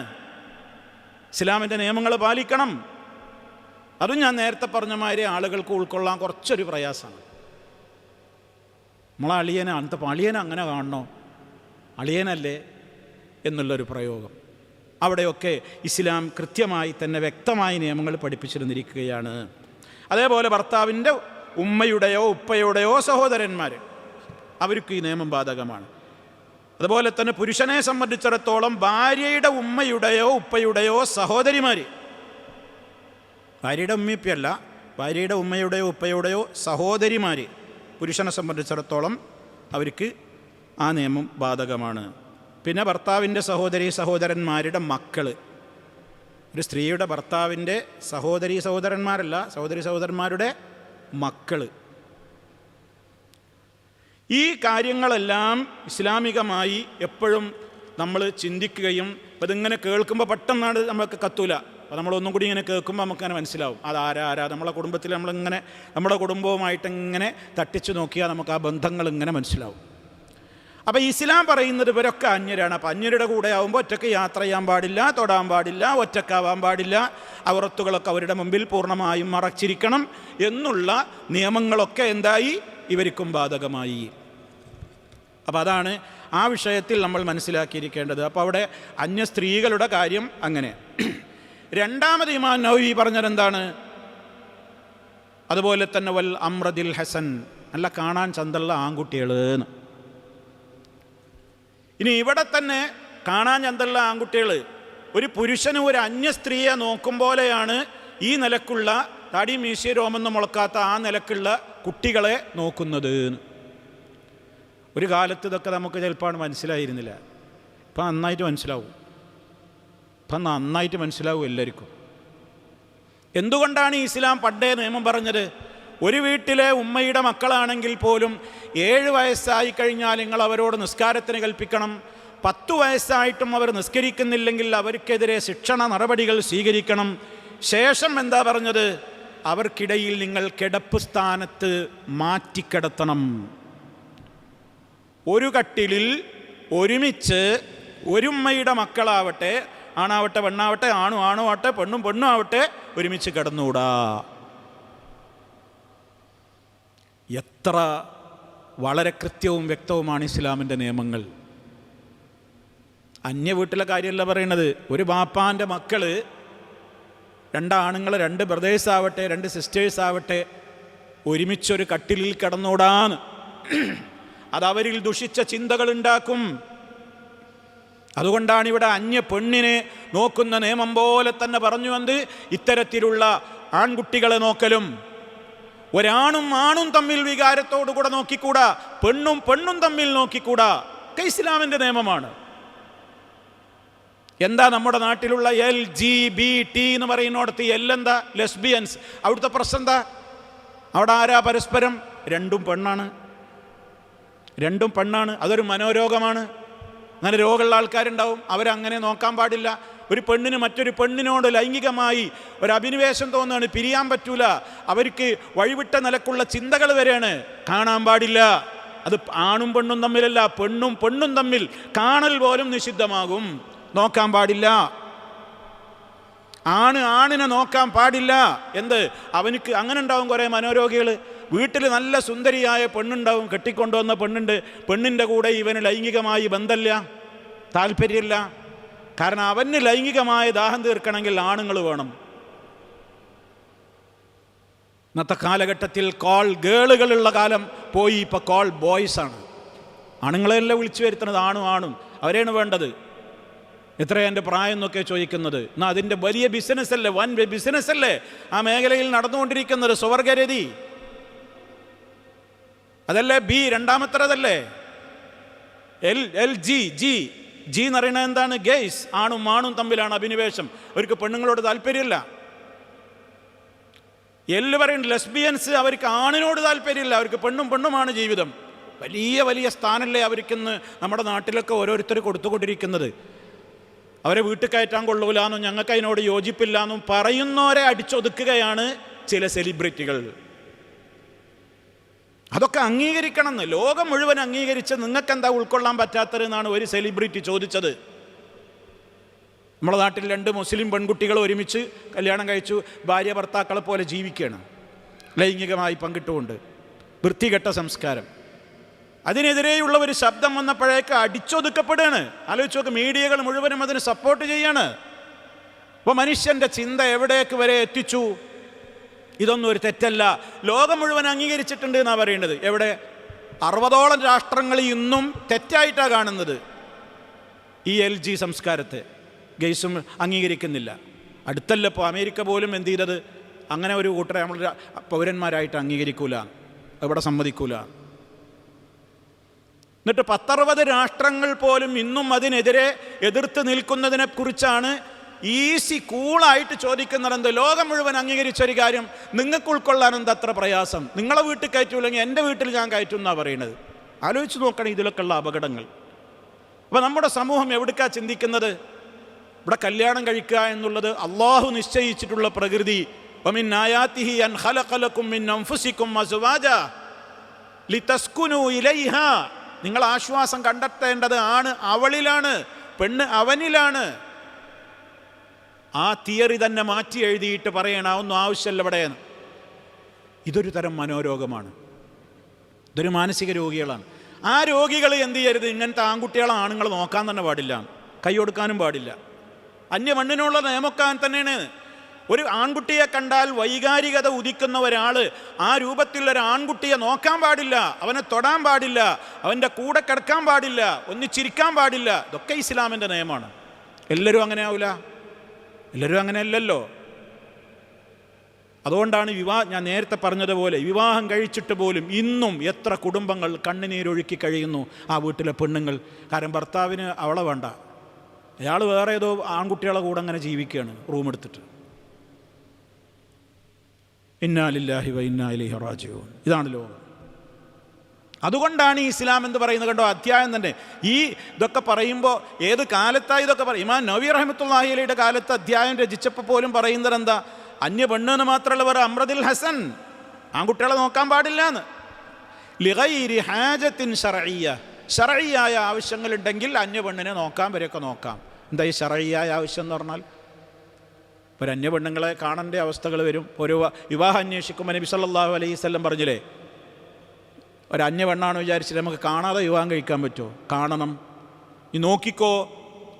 ഇസ്ലാമിൻ്റെ നിയമങ്ങൾ പാലിക്കണം. അതും ഞാൻ നേരത്തെ പറഞ്ഞ മാതിരി ആളുകൾക്ക് ഉൾക്കൊള്ളാൻ കുറച്ചൊരു പ്രയാസമാണ്. നമ്മളെ അളിയനെ അളിയനെ അങ്ങനെ കാണണോ, അളിയനല്ലേ എന്നുള്ളൊരു പ്രയോഗം. അവിടെയൊക്കെ ഇസ്ലാം കൃത്യമായി തന്നെ വ്യക്തമായ നിയമങ്ങൾ പഠിപ്പിച്ചിരുന്നിരിക്കുകയാണ്. അതേപോലെ ഭർത്താവിൻ്റെ ഉമ്മയുടെയോ ഉപ്പയുടെയോ സഹോദരന്മാർ, അവർക്ക് ഈ നിയമം ബാധകമാണ്. അതുപോലെ തന്നെ പുരുഷനെ സംബന്ധിച്ചിടത്തോളം ഭാര്യയുടെ ഉമ്മയുടെയോ ഉപ്പയുടെയോ സഹോദരിമാർ, ഭാര്യയുടെ ഉമ്മയല്ല, ഭാര്യയുടെ ഉമ്മയുടെയോ ഉപ്പയുടെയോ സഹോദരിമാർ പുരുഷനെ സംബന്ധിച്ചിടത്തോളം അവർക്ക് ആ നിയമം ബാധകമാണ്. പിന്നെ ഭർത്താവിൻ്റെ സഹോദരന്മാരുടെ മക്കൾ, ഒരു സ്ത്രീയുടെ ഭർത്താവിൻ്റെ സഹോദരന്മാരല്ല, സഹോദരന്മാരുടെ മക്കൾ, ഈ കാര്യങ്ങളെല്ലാം ഇസ്ലാമികമായി എപ്പോഴും നമ്മൾ ചിന്തിക്കുകയും അതിങ്ങനെ കേൾക്കുമ്പോൾ പെട്ടെന്നാണ് നമുക്ക് കത്തൂല. അപ്പോൾ നമ്മളൊന്നും കൂടി ഇങ്ങനെ കേൾക്കുമ്പോൾ നമുക്കങ്ങനെ മനസ്സിലാവും അതാരാ നമ്മളെ കുടുംബത്തിൽ നമ്മളിങ്ങനെ നമ്മുടെ കുടുംബവുമായിട്ടിങ്ങനെ തട്ടിച്ചു നോക്കിയാൽ നമുക്ക് ആ ബന്ധങ്ങൾ ഇങ്ങനെ മനസ്സിലാവും. അപ്പോൾ ഇസ്ലാം പറയുന്നത് ഇവരൊക്കെ അന്യരാണ്. അപ്പോൾ അന്യരുടെ കൂടെ ആകുമ്പോൾ ഒറ്റയ്ക്ക് യാത്ര ചെയ്യാൻ പാടില്ല, തൊടാൻ പാടില്ല, ഒറ്റക്കാവാൻ പാടില്ല, അവറത്തുകളൊക്കെ അവരുടെ മുമ്പിൽ പൂർണ്ണമായും മറച്ചിരിക്കണം എന്നുള്ള നിയമങ്ങളൊക്കെ എന്തായി? ഇവർക്കും ബാധകമായി. അപ്പോൾ അതാണ് ആ വിഷയത്തിൽ നമ്മൾ മനസ്സിലാക്കിയിരിക്കേണ്ടത്. അപ്പോൾ അവിടെ അന്യ സ്ത്രീകളുടെ കാര്യം അങ്ങനെ. രണ്ടാമത് ഇമാം നവവി പറഞ്ഞതെന്താണ്? അതുപോലെ തന്നെ വൽ അമ്രദിൽ ഹസൻ, നല്ല കാണാൻ ചന്തള്ള ആൺകുട്ടികൾ. ഇനി ഇവിടെ തന്നെ കാണാൻ ചന്തള്ള ആൺകുട്ടികൾ ഒരു പുരുഷന് ഒരു അന്യ സ്ത്രീയെ നോക്കും പോലെയാണ് ഈ നിലക്കുള്ള തടി മീശ രോമൊന്നും മുളക്കാത്ത ആ നിലക്കുള്ള കുട്ടികളെ നോക്കുന്നത്. ഒരു കാലത്ത് ഇതൊക്കെ നമുക്ക് ചിലപ്പോൾ മനസ്സിലായിരുന്നില്ല. ഇപ്പം നന്നായിട്ട് മനസ്സിലാവും. ഇപ്പം നന്നായിട്ട് മനസ്സിലാവും എല്ലാവർക്കും. എന്തുകൊണ്ടാണ് ഇസ്ലാം പണ്ടേ നിയമം പറഞ്ഞത്? ഒരു വീട്ടിലെ ഉമ്മയുടെ മക്കളാണെങ്കിൽ പോലും 7 വയസ്സായി കഴിഞ്ഞാൽ നിങ്ങൾ അവരോട് നിസ്കാരത്തിന് കൽപ്പിക്കണം. 10 വയസ്സായിട്ടും അവർ നിസ്കരിക്കുന്നില്ലെങ്കിൽ അവർക്കെതിരെ ശിക്ഷണ നടപടികൾ സ്വീകരിക്കണം. ശേഷം എന്താ പറഞ്ഞത്? അവർക്കിടയിൽ നിങ്ങൾ കിടപ്പ് സ്ഥാനത്ത് മാറ്റിക്കിടത്തണം. ഒരു കട്ടിലിൽ ഒരുമിച്ച് ഒരുമ്മയുടെ മക്കളാവട്ടെ, ആണാവട്ടെ പെണ്ണാവട്ടെ, ആണുമാവട്ടെ പെണ്ണും ആവട്ടെ, ഒരുമിച്ച് കിടന്നുകൂടാ. എത്ര വളരെ കൃത്യവും വ്യക്തവുമാണ് ഇസ്ലാമിൻ്റെ നിയമങ്ങൾ. അന്യ വീട്ടിലെ കാര്യമല്ല പറയണത്. ഒരു ബാപ്പാൻ്റെ മക്കൾ, 2 ആണുങ്ങൾ, 2 ബ്രദേഴ്സ് ആവട്ടെ, 2 സിസ്റ്റേഴ്സ് ആവട്ടെ, ഒരുമിച്ചൊരു കട്ടിലിൽ കിടന്നുകൂടാന്ന്. അതവരിൽ ദുഷിച്ച ചിന്തകൾ ഉണ്ടാക്കും. അതുകൊണ്ടാണ് ഇവിടെ അന്യ പെണ്ണിനെ നോക്കുന്ന നിയമം പോലെ തന്നെ പറഞ്ഞു വന്ന് ഇത്തരത്തിലുള്ള ആൺകുട്ടികളെ നോക്കലും. ഒരാണും ആണും തമ്മിൽ വികാരത്തോടു കൂടെ നോക്കിക്കൂടാ, പെണ്ണും തമ്മിൽ നോക്കിക്കൂടാ. ഇസ്ലാമിൻ്റെ നിയമമാണ്. എന്താ നമ്മുടെ നാട്ടിലുള്ള LGBT എന്ന് പറയുന്നിടത്ത് എന്താ? ലെസ്ബിയൻസ്. അവിടുത്തെ പ്രശ്നം എന്താ? അവിടെ ആരാ പരസ്പരം? രണ്ടും പെണ്ണാണ്. അതൊരു മനോരോഗമാണ്. അങ്ങനെ രോഗമുള്ള ആൾക്കാരുണ്ടാവും, അവരങ്ങനെ നോക്കാൻ പാടില്ല. ഒരു പെണ്ണിന് മറ്റൊരു പെണ്ണിനോട് ലൈംഗികമായി ഒരു അഭിനിവേശം തോന്നുകയാണ്, പിരിയാൻ പറ്റൂല. അവർക്ക് വഴിവിട്ട നിലക്കുള്ള ചിന്തകൾ വരെയാണ്. കാണാൻ പാടില്ല. അത് ആണും പെണ്ണും തമ്മിലല്ല, പെണ്ണും തമ്മിൽ കാണൽ പോലും നിഷിദ്ധമാകും. നോക്കാൻ പാടില്ല. ആണിനെ നോക്കാൻ പാടില്ല. എന്ത്? അവനക്ക് അങ്ങനെ ഉണ്ടാവും കുറേ മനോരോഗികൾ. വീട്ടിൽ നല്ല സുന്ദരിയായ പെണ്ണുണ്ടാവും, കെട്ടിക്കൊണ്ടുവന്ന പെണ്ണുണ്ട്. പെണ്ണിൻ്റെ കൂടെ ഇവന് ലൈംഗികമായി ബന്ധമില്ല, താല്പര്യമില്ല. കാരണം അവന് ലൈംഗികമായ ദാഹം തീർക്കണമെങ്കിൽ ആണുങ്ങൾ വേണം. ഇന്നത്തെ കാലഘട്ടത്തിൽ കോൾ ഗേളുകളുള്ള കാലം പോയി. ഇപ്പോൾ കോൾ ബോയ്സാണ്. ആണുങ്ങളെല്ലാം വിളിച്ചു വരുത്തുന്നത് ആണും അവരെയാണ് വേണ്ടത്. എത്രയാണ് എൻ്റെ പ്രായം എന്നൊക്കെ ചോദിക്കുന്നത്. എന്നാൽ അതിൻ്റെ വലിയ ബിസിനസ്സല്ലേ, വൻ ബിസിനസ്സല്ലേ ആ മേഖലയിൽ നടന്നുകൊണ്ടിരിക്കുന്നത്. സ്വർഗരതി അതല്ലേ? ബി രണ്ടാമത്തതല്ലേ? ജി എന്ന് പറയുന്നത് എന്താണ്? ഗെയ്സ്. ആണും തമ്മിലാണ് അഭിനിവേശം. അവർക്ക് പെണ്ണുങ്ങളോട് താല്പര്യമില്ല. പറയുന്നത് ലെസ്ബിയൻസ്. അവർക്ക് ആണിനോട് താല്പര്യമില്ല, അവർക്ക് പെണ്ണുമാണ് ജീവിതം. വലിയ സ്ഥാനമല്ലേ അവർക്കിന്ന് നമ്മുടെ നാട്ടിലൊക്കെ ഓരോരുത്തർ കൊടുത്തുകൊണ്ടിരിക്കുന്നത്. അവരെ വീട്ടിൽ കയറ്റാൻ കൊള്ളൂലെന്നും ഞങ്ങൾക്ക് അതിനോട് യോജിപ്പില്ല എന്നും പറയുന്നവരെ അടിച്ചൊതുക്കുകയാണ് ചില സെലിബ്രിറ്റികൾ. അതൊക്കെ അംഗീകരിക്കണമെന്ന് ലോകം മുഴുവൻ അംഗീകരിച്ച് നിങ്ങൾക്കെന്താ ഉൾക്കൊള്ളാൻ പറ്റാത്തതെന്നാണ് ഒരു സെലിബ്രിറ്റി ചോദിച്ചത്. നമ്മുടെ നാട്ടിൽ 2 മുസ്ലിം പെൺകുട്ടികൾ ഒരുമിച്ച് കല്യാണം കഴിച്ചു, ഭാര്യ ഭർത്താക്കളെ പോലെ ജീവിക്കുകയാണ്, ലൈംഗികമായി പങ്കിട്ടുകൊണ്ട്. വൃത്തികെട്ട സംസ്കാരം. അതിനെതിരെയുള്ള ഒരു ശബ്ദം വന്നപ്പോഴേക്ക് അടിച്ചൊതുക്കപ്പെടുകയാണ്. ആലോചിച്ച് നോക്ക്, മീഡിയകൾ മുഴുവനും അതിന് സപ്പോർട്ട് ചെയ്യാണ്. അപ്പോൾ മനുഷ്യൻ്റെ ചിന്ത എവിടേക്ക് വരെ എത്തിച്ചു? ഇതൊന്നും ഒരു തെറ്റല്ല, ലോകം മുഴുവൻ അംഗീകരിച്ചിട്ടുണ്ട് എന്നാണ് പറയേണ്ടത്. എവിടെ? 60ഓളം രാഷ്ട്രങ്ങൾ ഇന്നും തെറ്റായിട്ടാണ് കാണുന്നത് ഈ LG സംസ്കാരത്തെ. ഗെയ്സും അംഗീകരിക്കുന്നില്ല. അടുത്തല്ല ഇപ്പോൾ അമേരിക്ക പോലും എന്ത് ചെയ്തത്? അങ്ങനെ ഒരു കൂട്ടരെ നമ്മൾ പൗരന്മാരായിട്ട് അംഗീകരിക്കൂല, ഇവിടെ സമ്മതിക്കൂല. എന്നിട്ട് 10-60 രാഷ്ട്രങ്ങൾ പോലും ഇന്നും അതിനെതിരെ എതിർത്ത് നിൽക്കുന്നതിനെ കുറിച്ചാണ് കൂളായിട്ട് ചോദിക്കുന്നത്. ലോകം മുഴുവൻ അംഗീകരിച്ചൊരു കാര്യം നിങ്ങൾക്ക് ഉൾക്കൊള്ളാൻ എന്താ അത്ര പ്രയാസം? നിങ്ങളെ വീട്ടിൽ കയറ്റൂല്ലെങ്കിൽ എൻ്റെ വീട്ടിൽ ഞാൻ കയറ്റും എന്നാണ് പറയുന്നത്. ആലോചിച്ച് നോക്കണം ഇതിലൊക്കെയുള്ള അപകടങ്ങൾ. അപ്പോൾ നമ്മുടെ സമൂഹം എവിടേക്കാണ് ചിന്തിക്കുന്നത്? ഇവിടെ കല്യാണം കഴിക്കുക എന്നുള്ളത് അള്ളാഹു നിശ്ചയിച്ചിട്ടുള്ള പ്രകൃതി. വമിൻ ആയാതിഹി അൻ ഖലഖ ലക്കും മിൻ അൻഫുസികും അസ്വാജാ ലിതസ്കുനൂ ഇലൈഹാ. നിങ്ങൾ ആശ്വാസം കണ്ടെത്തേണ്ടത് ആണ് അവളിലാണ്, പെണ്ണ് അവനിലാണ്. ആ തിയറി തന്നെ മാറ്റി എഴുതിയിട്ട് പറയണ ഒന്നും ആവശ്യമല്ല ഇവിടെ. ഇതൊരു തരം മനോരോഗമാണ്, ഇതൊരു മാനസിക രോഗികളാണ്. ആ രോഗികൾ എന്ത് ചെയ്യരുത്? ഇങ്ങനത്തെ ആൺകുട്ടികളെ ആണുങ്ങൾ നോക്കാൻ തന്നെ പാടില്ല, കൈ കൊടുക്കാനും പാടില്ല. അന്യമണ്ണിനുള്ള നിയമമൊക്കെ തന്നെയാണ്. ഒരു ആൺകുട്ടിയെ കണ്ടാൽ വൈകാരികത ഉദിക്കുന്ന ഒരാൾ ആ രൂപത്തിൽ ഒരു ആൺകുട്ടിയെ നോക്കാൻ പാടില്ല, അവനെ തൊടാൻ പാടില്ല, അവൻ്റെ കൂടെ കിടക്കാൻ പാടില്ല, ഒന്നിച്ചിരിക്കാൻ പാടില്ല. ഇതൊക്കെ ഇസ്ലാമിൻ്റെ നിയമമാണ്. എല്ലാവരും അങ്ങനെ ആവില്ല, എല്ലാവരും അങ്ങനെ അല്ലല്ലോ. അതുകൊണ്ടാണ് ഞാൻ നേരത്തെ പറഞ്ഞതുപോലെ വിവാഹം കഴിച്ചിട്ട് പോലും ഇന്നും എത്ര കുടുംബങ്ങൾ കണ്ണുനീരൊഴുക്കി കഴിയുന്നു ആ വീട്ടിലെ പെണ്ണുങ്ങൾ. കാരണം ഭർത്താവിന് അവളെ വേണ്ട, അയാൾ വേറെ ഏതോ ആൺകുട്ടികളെ കൂടെ അങ്ങനെ ജീവിക്കുകയാണ് റൂം എടുത്തിട്ട്. ഇന്നാ ലില്ലാഹി വ ഇന്നാ ഇലൈഹി റാജിഊൻ. ഇതാണ് ലോകം. അതുകൊണ്ടാണ് ഈ ഇസ്ലാം എന്ന് പറയുന്നത്. കണ്ടോ, അധ്യായം തന്നെ ഈ ഇതൊക്കെ പറയുമ്പോൾ ഏത് കാലത്തായി ഇതൊക്കെ പറയും. ഇമാം നവവി റഹ്മത്തുള്ളാഹി അലൈഹിയുടെ കാലത്ത് അധ്യായം രചിച്ചപ്പോൾ പോലും പറയുന്നത് എന്താ? അന്യ പെണ്ണെന്ന് മാത്രമല്ല വേറെ അമ്രദിൽ ഹസൻ, ആൺകുട്ടികളെ നോക്കാൻ പാടില്ല എന്ന്. ലിഗൈരി ഹാജത്തിൻ ശർഇയ്യ, ശർഇയ്യായ ആവശ്യങ്ങളുണ്ടെങ്കിൽ അന്യ പെണ്ണിനെ നോക്കാം, വരെയൊക്കെ നോക്കാം. എന്താ ഈ ശർഇയ്യായ ആവശ്യം എന്ന് പറഞ്ഞാൽ? ഒരു അന്യ പെണ്ണുങ്ങളെ കാണേണ്ട അവസ്ഥകൾ വരും. ഒരു വിവാഹം അന്വേഷിക്കുമ്പോൾ നബി സല്ലല്ലാഹു അലൈഹി വസല്ലം പറഞ്ഞില്ലേ, ഒരു അന്യ പെണ്ണാണ് വിചാരിച്ചിട്ട് നമുക്ക് കാണാതെ വിവാഹം കഴിക്കാൻ പറ്റുമോ? കാണണം. നീ നോക്കിക്കോ,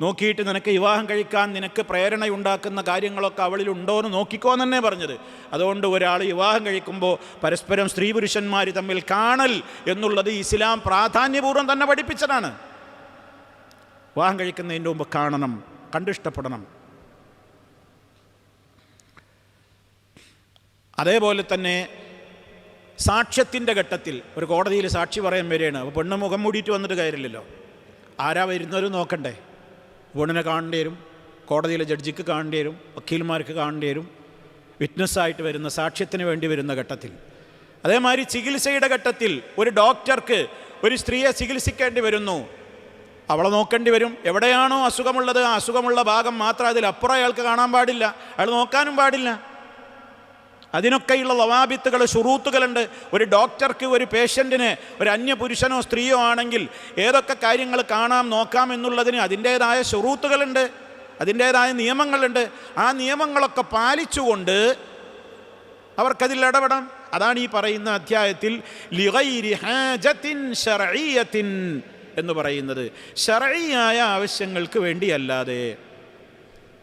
നോക്കിയിട്ട് നിനക്ക് വിവാഹം കഴിക്കാൻ നിനക്ക് പ്രേരണയുണ്ടാക്കുന്ന കാര്യങ്ങളൊക്കെ അവളിലുണ്ടോ എന്ന് നോക്കിക്കോ എന്ന് തന്നെ പറഞ്ഞത്. അതുകൊണ്ട് ഒരാൾ വിവാഹം കഴിക്കുമ്പോൾ പരസ്പരം സ്ത്രീ പുരുഷന്മാർ തമ്മിൽ കാണൽ എന്നുള്ളത് ഇസ്ലാം പ്രാധാന്യപൂർവ്വം തന്നെ പഠിപ്പിച്ചതാണ്. വിവാഹം കഴിക്കുന്നതിൻ്റെ മുമ്പ് കാണണം, കണ്ടിഷ്ടപ്പെടണം. അതേപോലെ തന്നെ സാക്ഷ്യത്തിൻ്റെ ഘട്ടത്തിൽ ഒരു കോടതിയിൽ സാക്ഷി പറയാൻ വരികയാണ്. അപ്പോൾ പെണ്ണ് മുഖം മൂടിയിട്ട് വന്നിട്ട് കാര്യമില്ലല്ലോ, ആരാ വരുന്നവരും നോക്കണ്ടേ. പെണ്ണിനെ കാണേണ്ടി വരും, കോടതിയിലെ ജഡ്ജിക്ക് കാണേണ്ടി വരും, വക്കീൽമാർക്ക് കാണേണ്ടി വരും, വിറ്റ്നസ്സായിട്ട് വരുന്ന സാക്ഷ്യത്തിന് വേണ്ടി വരുന്ന ഘട്ടത്തിൽ. അതേമാതിരി ചികിത്സയുടെ ഘട്ടത്തിൽ ഒരു ഡോക്ടർക്ക് ഒരു സ്ത്രീയെ ചികിത്സിക്കേണ്ടി വരുന്നു, അവളെ നോക്കേണ്ടി വരും. എവിടെയാണോ അസുഖമുള്ളത് ആ അസുഖമുള്ള ഭാഗം മാത്രം, അതിലപ്പുറം അയാൾക്ക് കാണാൻ പാടില്ല, അയാൾ നോക്കാനും പാടില്ല. അതിനൊക്കെയുള്ള ലവാബിത്തുകൾ, ഷുറൂത്തുകളുണ്ട്. ഒരു ഡോക്ടർക്ക് ഒരു പേഷ്യൻറ്റിന് ഒരു അന്യ പുരുഷനോ സ്ത്രീയോ ആണെങ്കിൽ ഏതൊക്കെ കാര്യങ്ങൾ കാണാം, നോക്കാം എന്നുള്ളതിന് അതിൻ്റേതായ ഷുറൂത്തുകളുണ്ട്, അതിൻ്റേതായ നിയമങ്ങളുണ്ട്. ആ നിയമങ്ങളൊക്കെ പാലിച്ചുകൊണ്ട് അവർക്കതിൽ ഇടപെടാം. അതാണ് ഈ പറയുന്ന അധ്യായത്തിൽ ലിഗൈരി ഹാജത്തിൻ ശർഇയ്യത്തിൻ എന്ന് പറയുന്നത്. ശർഇയായ ആവശ്യങ്ങൾക്ക് വേണ്ടിയല്ലാതെ.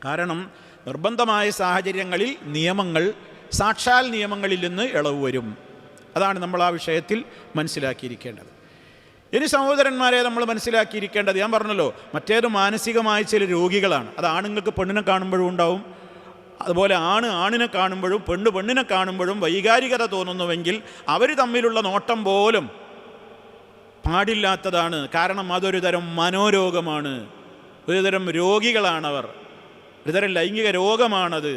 കാരണം നിർബന്ധമായ സാഹചര്യങ്ങളിൽ നിയമങ്ങൾ, സാക്ഷാൽ നിയമങ്ങളിൽ നിന്ന് ഇളവ് വരും. അതാണ് നമ്മൾ ആ വിഷയത്തിൽ മനസ്സിലാക്കിയിരിക്കേണ്ടത്. ഇനി സഹോദരന്മാരെ, നമ്മൾ മനസ്സിലാക്കിയിരിക്കേണ്ടത്, ഞാൻ പറഞ്ഞല്ലോ മറ്റേത് മാനസികമായ ചില രോഗികളാണ്. അത് ആണുങ്ങൾക്ക് പെണ്ണിനെ കാണുമ്പോഴും ഉണ്ടാവും, അതുപോലെ ആണിനെ കാണുമ്പോഴും പെണ്ണിനെ കാണുമ്പോഴും വൈകാരികത തോന്നുന്നുവെങ്കിൽ അവർ തമ്മിലുള്ള നോട്ടം പോലും പാടില്ലാത്തതാണ്. കാരണം അതൊരു തരം മനോരോഗമാണ്, ഒരു തരം രോഗികളാണവർ, ഒരു തരം ലൈംഗിക രോഗമാണത്.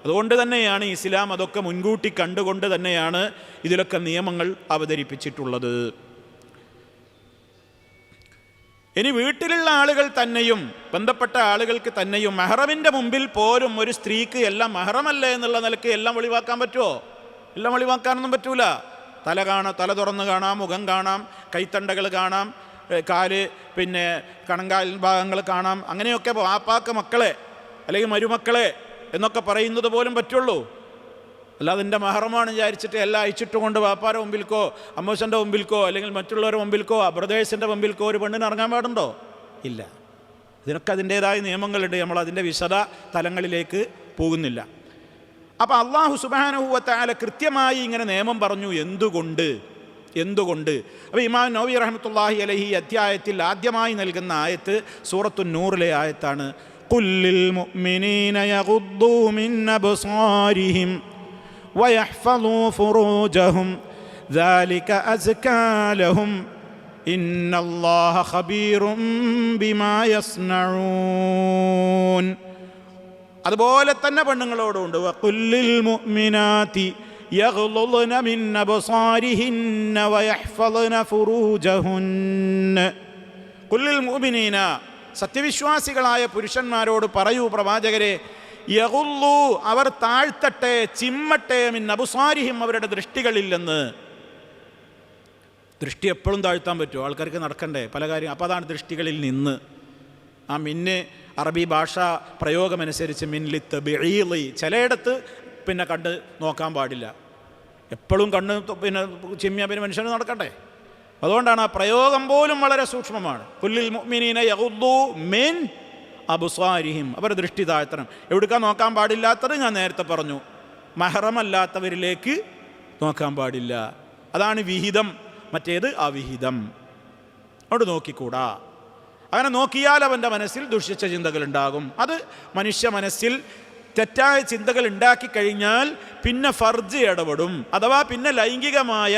അതുകൊണ്ട് തന്നെയാണ് ഇസ്ലാം അതൊക്കെ മുൻകൂട്ടി കണ്ടുകൊണ്ട് തന്നെയാണ് ഇതിലൊക്കെ നിയമങ്ങൾ അവതരിപ്പിച്ചിട്ടുള്ളത്. ഇനി വീട്ടിലുള്ള ആളുകൾ തന്നെയും ബന്ധപ്പെട്ട ആളുകൾക്ക് തന്നെയും മെഹ്റമിൻ്റെ മുമ്പിൽ പോരും ഒരു സ്ത്രീക്ക് എല്ലാം മെഹ്റമല്ലേ എന്നുള്ള നിലയ്ക്ക് എല്ലാം വെളിവാക്കാൻ പറ്റുമോ? എല്ലാം വെളിവാക്കാനൊന്നും പറ്റൂല. തല തുറന്ന് കാണാം, മുഖം കാണാം, കൈത്തണ്ടകൾ കാണാം, കാല് പിന്നെ കണങ്കാൽ ഭാഗങ്ങൾ കാണാം. അങ്ങനെയൊക്കെ വാപ്പാക്ക് മക്കളെ അല്ലെങ്കിൽ മരുമക്കളെ എന്നൊക്കെ പറയുന്നത് പോലും പറ്റുള്ളൂ. അല്ലാതെ എൻ്റെ മെഹ്റമാണ് വിചാരിച്ചിട്ട് എല്ലാം അയച്ചിട്ട് കൊണ്ട് വാപ്പാരെ മുമ്പിൽക്കോ അമ്മൂസൻ്റെ മുമ്പിൽക്കോ അല്ലെങ്കിൽ മറ്റുള്ളവരുടെ മുമ്പിൽക്കോ ബ്രദേഴ്സിൻ്റെ മുമ്പിൽക്കോ ഒരു പെണ്ണിന് ഇറങ്ങാൻ പാടുണ്ടോ? ഇല്ല. ഇതിനൊക്കെ അതിൻ്റേതായ നിയമങ്ങളുണ്ട്. നമ്മൾ അതിൻ്റെ വിശദ തലങ്ങളിലേക്ക് പോകുന്നില്ല. അപ്പോൾ അള്ളാഹു സുബ്ഹാനഹു വ തആല കൃത്യമായി ഇങ്ങനെ നിയമം പറഞ്ഞു. എന്തുകൊണ്ട്? അപ്പോൾ ഇമാം നവവി റഹ്മത്തുള്ളാഹി അലൈഹി അധ്യായത്തിൽ ആദ്യമായി നൽകുന്ന ആയത്ത് സൂറത്തു നൂറിലെ ആയത്താണ്. ഖുല്ലിൽ മുഅ്മിനീന യഗുദ്ദൂ മിൻ അബ്സാരിഹിം വയഹ്ഫളൂ ഫുറൂജഹും ദാലിക അസ്കാ ലഹും ഇന്നല്ലാഹ ഖബീറും ബിമാ യസ്നഊൻ. അതുപോലെ തന്നെ പെണ്ണുങ്ങളോടുണ്ട്. വഖുല്ലിൽ മുഅ്മിനാതി യഗ്ളുദ്ന മിൻ അബ്സാരിഹിന്ന വയഹ്ഫളന ഫുറൂജഹുന്ന. ഖുല്ലിൽ മുഅ്മിനീന, സത്യവിശ്വാസികളായ പുരുഷന്മാരോട് പറയൂ പ്രവാചകരെ, യഗുല്ലു, അവർ താഴ്ത്തട്ടെ, ചിമ്മട്ടെ, മിൻ അബ്സാരിഹിം, അവരുടെ ദൃഷ്ടികളിൽ നിന്ന്. ദൃഷ്ടി എപ്പോഴും താഴ്ത്താൻ പറ്റുമോ? ആൾക്കാർക്ക് നടക്കണ്ടേ പല കാര്യം. അപ്പോൾ അതാണ് ദൃഷ്ടികളിൽ നിന്ന്. ആ മിന്ന് അറബി ഭാഷാ പ്രയോഗമനുസരിച്ച് മിൻലിത്ത് ബിഈലി, ചിലയിടത്ത് പിന്നെ കണ്ട് നോക്കാൻ പാടില്ല. എപ്പോഴും കണ്ണ് പിന്നെ ചിമ്മിയ പിന്നെ മനുഷ്യന് നടക്കട്ടെ. അതുകൊണ്ടാണ് ആ പ്രയോഗം പോലും വളരെ സൂക്ഷ്മമാണ്. കുല്ലിൽ മുഅ്മിനീന യഗുദ്ദൂ മിൻ അബ്സാരിഹിം, അവർ ദൃഷ്ടി താഴ്ത്തണം. എവിടുക്കാൻ നോക്കാൻ പാടില്ലാത്തത് ഞാൻ നേരത്തെ പറഞ്ഞു, മെഹ്റമല്ലാത്തവരിലേക്ക് നോക്കാൻ പാടില്ല. അതാണ് വിഹിതം. മറ്റേത് അവിഹിതം. അവിടെ നോക്കിക്കൂടാ. അങ്ങനെ നോക്കിയാൽ അവൻ്റെ മനസ്സിൽ ദുഷിച്ച ചിന്തകളുണ്ടാകും. അത് മനുഷ്യ മനസ്സിൽ തെറ്റായ ചിന്തകൾ ഉണ്ടാക്കി കഴിഞ്ഞാൽ പിന്നെ ഫർജ് ഇടപെടും. അഥവാ പിന്നെ ലൈംഗികമായ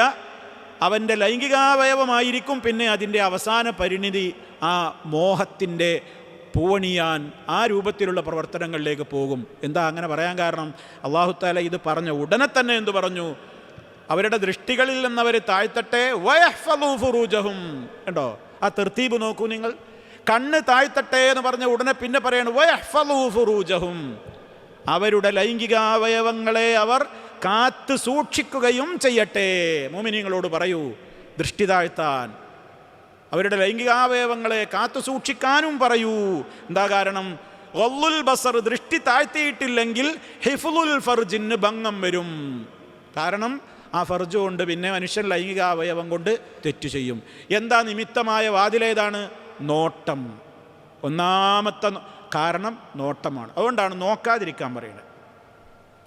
അവൻ്റെ ലൈംഗികാവയവമായിരിക്കും പിന്നെ അതിൻ്റെ അവസാന പരിണിതി. ആ മോഹത്തിൻ്റെ പൂവണിയാൻ ആ രൂപത്തിലുള്ള പ്രവർത്തനങ്ങളിലേക്ക് പോകും. എന്താ അങ്ങനെ പറയാൻ കാരണം? അല്ലാഹു തആല ഇത് പറഞ്ഞ ഉടനെ തന്നെ എന്തു പറഞ്ഞു? അവരുടെ ദൃഷ്ടികളിൽ നിന്നവർ താഴ്ത്തട്ടെ, വയഹ്ഫളൂ ഫുറൂജഹും. കണ്ടോ ആ തർത്തീബ് നോക്കൂ നിങ്ങൾ. കണ്ണ് താഴ്ത്തട്ടെ എന്ന് പറഞ്ഞ ഉടനെ പിന്നെ പറയണം വയഹ്ഫളൂ ഫുറൂജഹും, അവരുടെ ലൈംഗികാവയവങ്ങളെ അവർ കാത്തു സൂക്ഷിക്കുകയും ചെയ്യട്ടെ. മുഅ്മിനീങ്ങളോട് പറയൂ ദൃഷ്ടി താഴ്ത്താൻ, അവരുടെ ലൈംഗികാവയവങ്ങളെ കാത്തു സൂക്ഷിക്കാനും പറയൂ. എന്താ കാരണം? ഗള്ളുൽ ബസർ, ദൃഷ്ടി താഴ്ത്തിയിട്ടില്ലെങ്കിൽ ഹിഫ്ളുൽ ഫർജിന് ഭംഗം വരും. കാരണം ആ ഫർജ് കൊണ്ട് പിന്നെ മനുഷ്യൻ ലൈംഗികാവയവം കൊണ്ട് തെറ്റു ചെയ്യും. എന്താ നിമിത്തമായ വാതിലേതാണ്? നോട്ടം. ഒന്നാമത്തെ കാരണം നോട്ടമാണ്. അതുകൊണ്ടാണ് നോക്കാതിരിക്കാൻ പറയുന്നത്.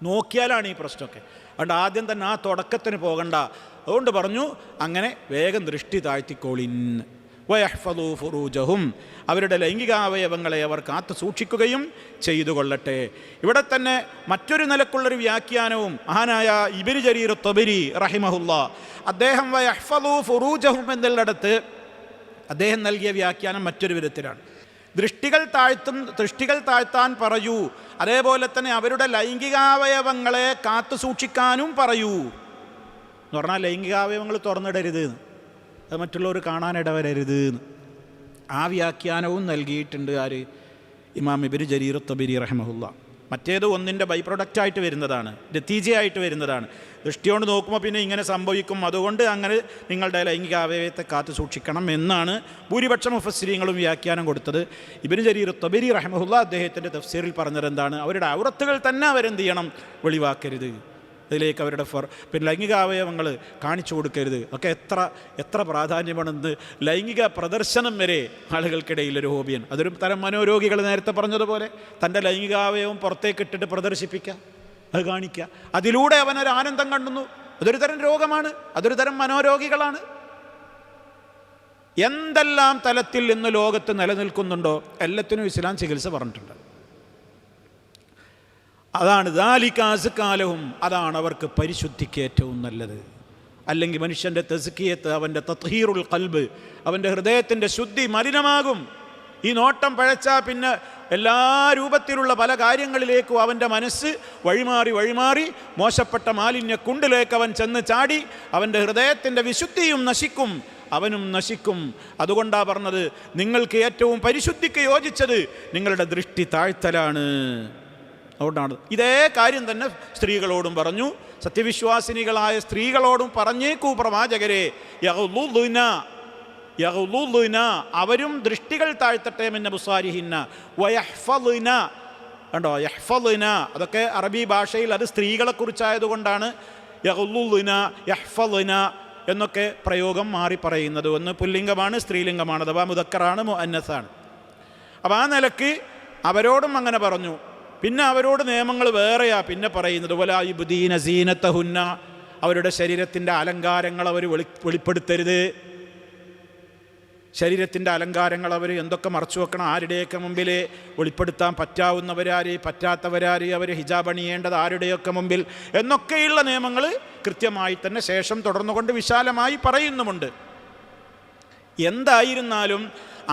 നോക്കിയാലാണ് ഈ പ്രശ്നമൊക്കെ. അതുകൊണ്ട് ആദ്യം തന്നെ ആ തുടക്കത്തിന് പോകണ്ട. അതുകൊണ്ട് പറഞ്ഞു അങ്ങനെ വേഗം ദൃഷ്ടി താഴ്ത്തിക്കോളിൻ. വയഹ്ഫളൂ ഫുറൂജഹും, അവരുടെ ലൈംഗികാവയവങ്ങളെ അവർ കാത്തു സൂക്ഷിക്കുകയും ചെയ്തു കൊള്ളട്ടെ. ഇവിടെ തന്നെ മറ്റൊരു നിലക്കുള്ളൊരു വ്യാഖ്യാനവും മഹാനായ ഇബ്നു ജരീർ ത്വബരി റഹിമഹുല്ലാ അദ്ദേഹം വയഹ്ഫളൂ ഫുറൂജഹും എന്നുള്ളിടത്ത് അദ്ദേഹം നൽകിയ വ്യാഖ്യാനം മറ്റൊരു വിധത്തിലാണ്. ദൃഷ്ടികൾ താഴ്ത്താൻ പറയൂ, അതേപോലെ തന്നെ അവരുടെ ലൈംഗികാവയവങ്ങളെ കാത്തു സൂക്ഷിക്കാനും പറയൂ എന്ന് പറഞ്ഞാൽ ലൈംഗികാവയവങ്ങൾ തുറന്നിടരുത്, അത് മറ്റുള്ളവർ കാണാനിടവരരുത്. ആ വ്യാഖ്യാനവും നൽകിയിട്ടുണ്ട് ആര്? ഇമാം ഇബ്നു ജരീർ ത്വബരി റഹിമഹുല്ലാ. മറ്റേത് ഒന്നിൻ്റെ ബൈ പ്രൊഡക്റ്റായിട്ട് വരുന്നതാണ്, നതീജയായിട്ട് വരുന്നതാണ്. ദൃഷ്ടിയോണ്ട് നോക്കുമ്പോൾ പിന്നെ ഇങ്ങനെ സംഭവിക്കും, അതുകൊണ്ട് അങ്ങനെ നിങ്ങളുടെ ലൈംഗികാവയവത്തെ കാത്തു സൂക്ഷിക്കണം എന്നാണ് ഭൂരിപക്ഷ മുഫസ്സിരീങ്ങളും വ്യാഖ്യാനം കൊടുത്തത്. ഇബ്നു ജരീർ ത്വബരി റഹിമഹുല്ലാ അദ്ദേഹത്തിൻ്റെ തഫ്സീറിൽ പറഞ്ഞത് എന്താണ്? അവരുടെ ഔറത്തുകൾ തന്നെ അവരെന്ത് ചെയ്യണം? വെളിവാക്കരുത്. അതിലേക്ക് അവരുടെ പിന്നെ ലൈംഗികാവയവങ്ങൾ കാണിച്ചു കൊടുക്കരുത്. ഒക്കെ എത്ര പ്രാധാന്യമാണെന്ന്. ലൈംഗിക പ്രദർശനം വരെ ആളുകൾക്കിടയിലൊരു ഹോബിയാണ്. അതൊരു തരം മനോരോഗികൾ നേരത്തെ പറഞ്ഞതുപോലെ തൻ്റെ ലൈംഗികാവയവം പുറത്തേക്കിട്ടിട്ട് പ്രദർശിപ്പിക്കുക, അത് കാണിക്കുക, അതിലൂടെ അവനൊരു ആനന്ദം കണ്ടുന്നു. അതൊരു തരം രോഗമാണ്, അതൊരു തരം മനോരോഗികളാണ്. എന്തെല്ലാം തലത്തിൽ ഇന്ന് ലോകത്ത് നിലനിൽക്കുന്നുണ്ടോ എല്ലാത്തിനും ഇസ്ലാം ചികിത്സ പറഞ്ഞിട്ടുണ്ട്. അതാണ് ദാലിക അസ്കാ ലഹും, അതാണ് അവർക്ക് പരിശുദ്ധിക്ക് ഏറ്റവും നല്ലത്. അല്ലെങ്കിൽ മനുഷ്യൻ്റെ തസ്കിയത്ത്, അവൻ്റെ തത്ഹീറുൽ ഖൽബ്, അവൻ്റെ ഹൃദയത്തിൻ്റെ ശുദ്ധി മലിനമാകും. ഈ നോട്ടം പഴച്ചാൽ പിന്നെ എല്ലാ രൂപത്തിലുള്ള പല കാര്യങ്ങളിലേക്കും അവൻ്റെ മനസ്സ് വഴിമാറി മോശപ്പെട്ട മാലിന്യ കുണ്ടിലേക്ക് അവൻ ചെന്ന് ചാടി അവൻ്റെ ഹൃദയത്തിൻ്റെ വിശുദ്ധിയും നശിക്കും. അവനും നശിക്കും. അതുകൊണ്ടാണ് പറഞ്ഞത് നിങ്ങൾക്ക് ഏറ്റവും പരിശുദ്ധിക്ക് യോജിച്ചത് നിങ്ങളുടെ ദൃഷ്ടി താഴ്ത്തലാണ്. അതുകൊണ്ടാണ് ഇതേ കാര്യം തന്നെ സ്ത്രീകളോടും പറഞ്ഞു. സത്യവിശ്വാസിനികളായ സ്ത്രീകളോടും പറഞ്ഞേക്കൂ പ്രവാചകരെ, യഗ്ളുദ്ന അവരും ദൃഷ്ടികൾ താഴ്ത്തട്ടെ മിൻ അബ്സാരിഹിന്ന വയഹ്ഫദ്ന. കണ്ടോ, യഹ്ഫദ്ന അതൊക്കെ അറബി ഭാഷയിൽ അത് സ്ത്രീകളെക്കുറിച്ചായതുകൊണ്ടാണ് യഗ്ളുദ്ന യഹ്ഫദ്ന എന്നൊക്കെ പ്രയോഗം മാറി പറയുന്നത്. ഒന്ന് പുല്ലിംഗമാണ്, സ്ത്രീലിംഗമാണ്, അഥവാ മുദക്കറാണ്, മുഅന്നസാണ്. അപ്പോൾ ആ നിലക്ക് അവരോടും അങ്ങനെ പറഞ്ഞു. പിന്നെ അവരോട് നിയമങ്ങൾ വേറെയാ പിന്നെ പറയുന്നത്. വലാ യുബ്ദീന സീനത്തഹുന്ന അവരുടെ ശരീരത്തിൻ്റെ അലങ്കാരങ്ങൾ അവർ വെളിപ്പെടുത്തരുത്. ശരീരത്തിൻ്റെ അലങ്കാരങ്ങൾ അവർ എന്തൊക്കെ മറച്ചു വെക്കണം, ആരുടെയൊക്കെ മുമ്പിൽ വെളിപ്പെടുത്താൻ പറ്റാവുന്നവരാര്, പറ്റാത്തവരാര്, അവർ ഹിജാബ് അണിയേണ്ടത് ആരുടെയൊക്കെ മുമ്പിൽ എന്നൊക്കെയുള്ള നിയമങ്ങൾ കൃത്യമായി തന്നെ ശേഷം തുടർന്നുകൊണ്ട് വിശാലമായി പറയുന്നുമുണ്ട്. എന്തായിരുന്നാലും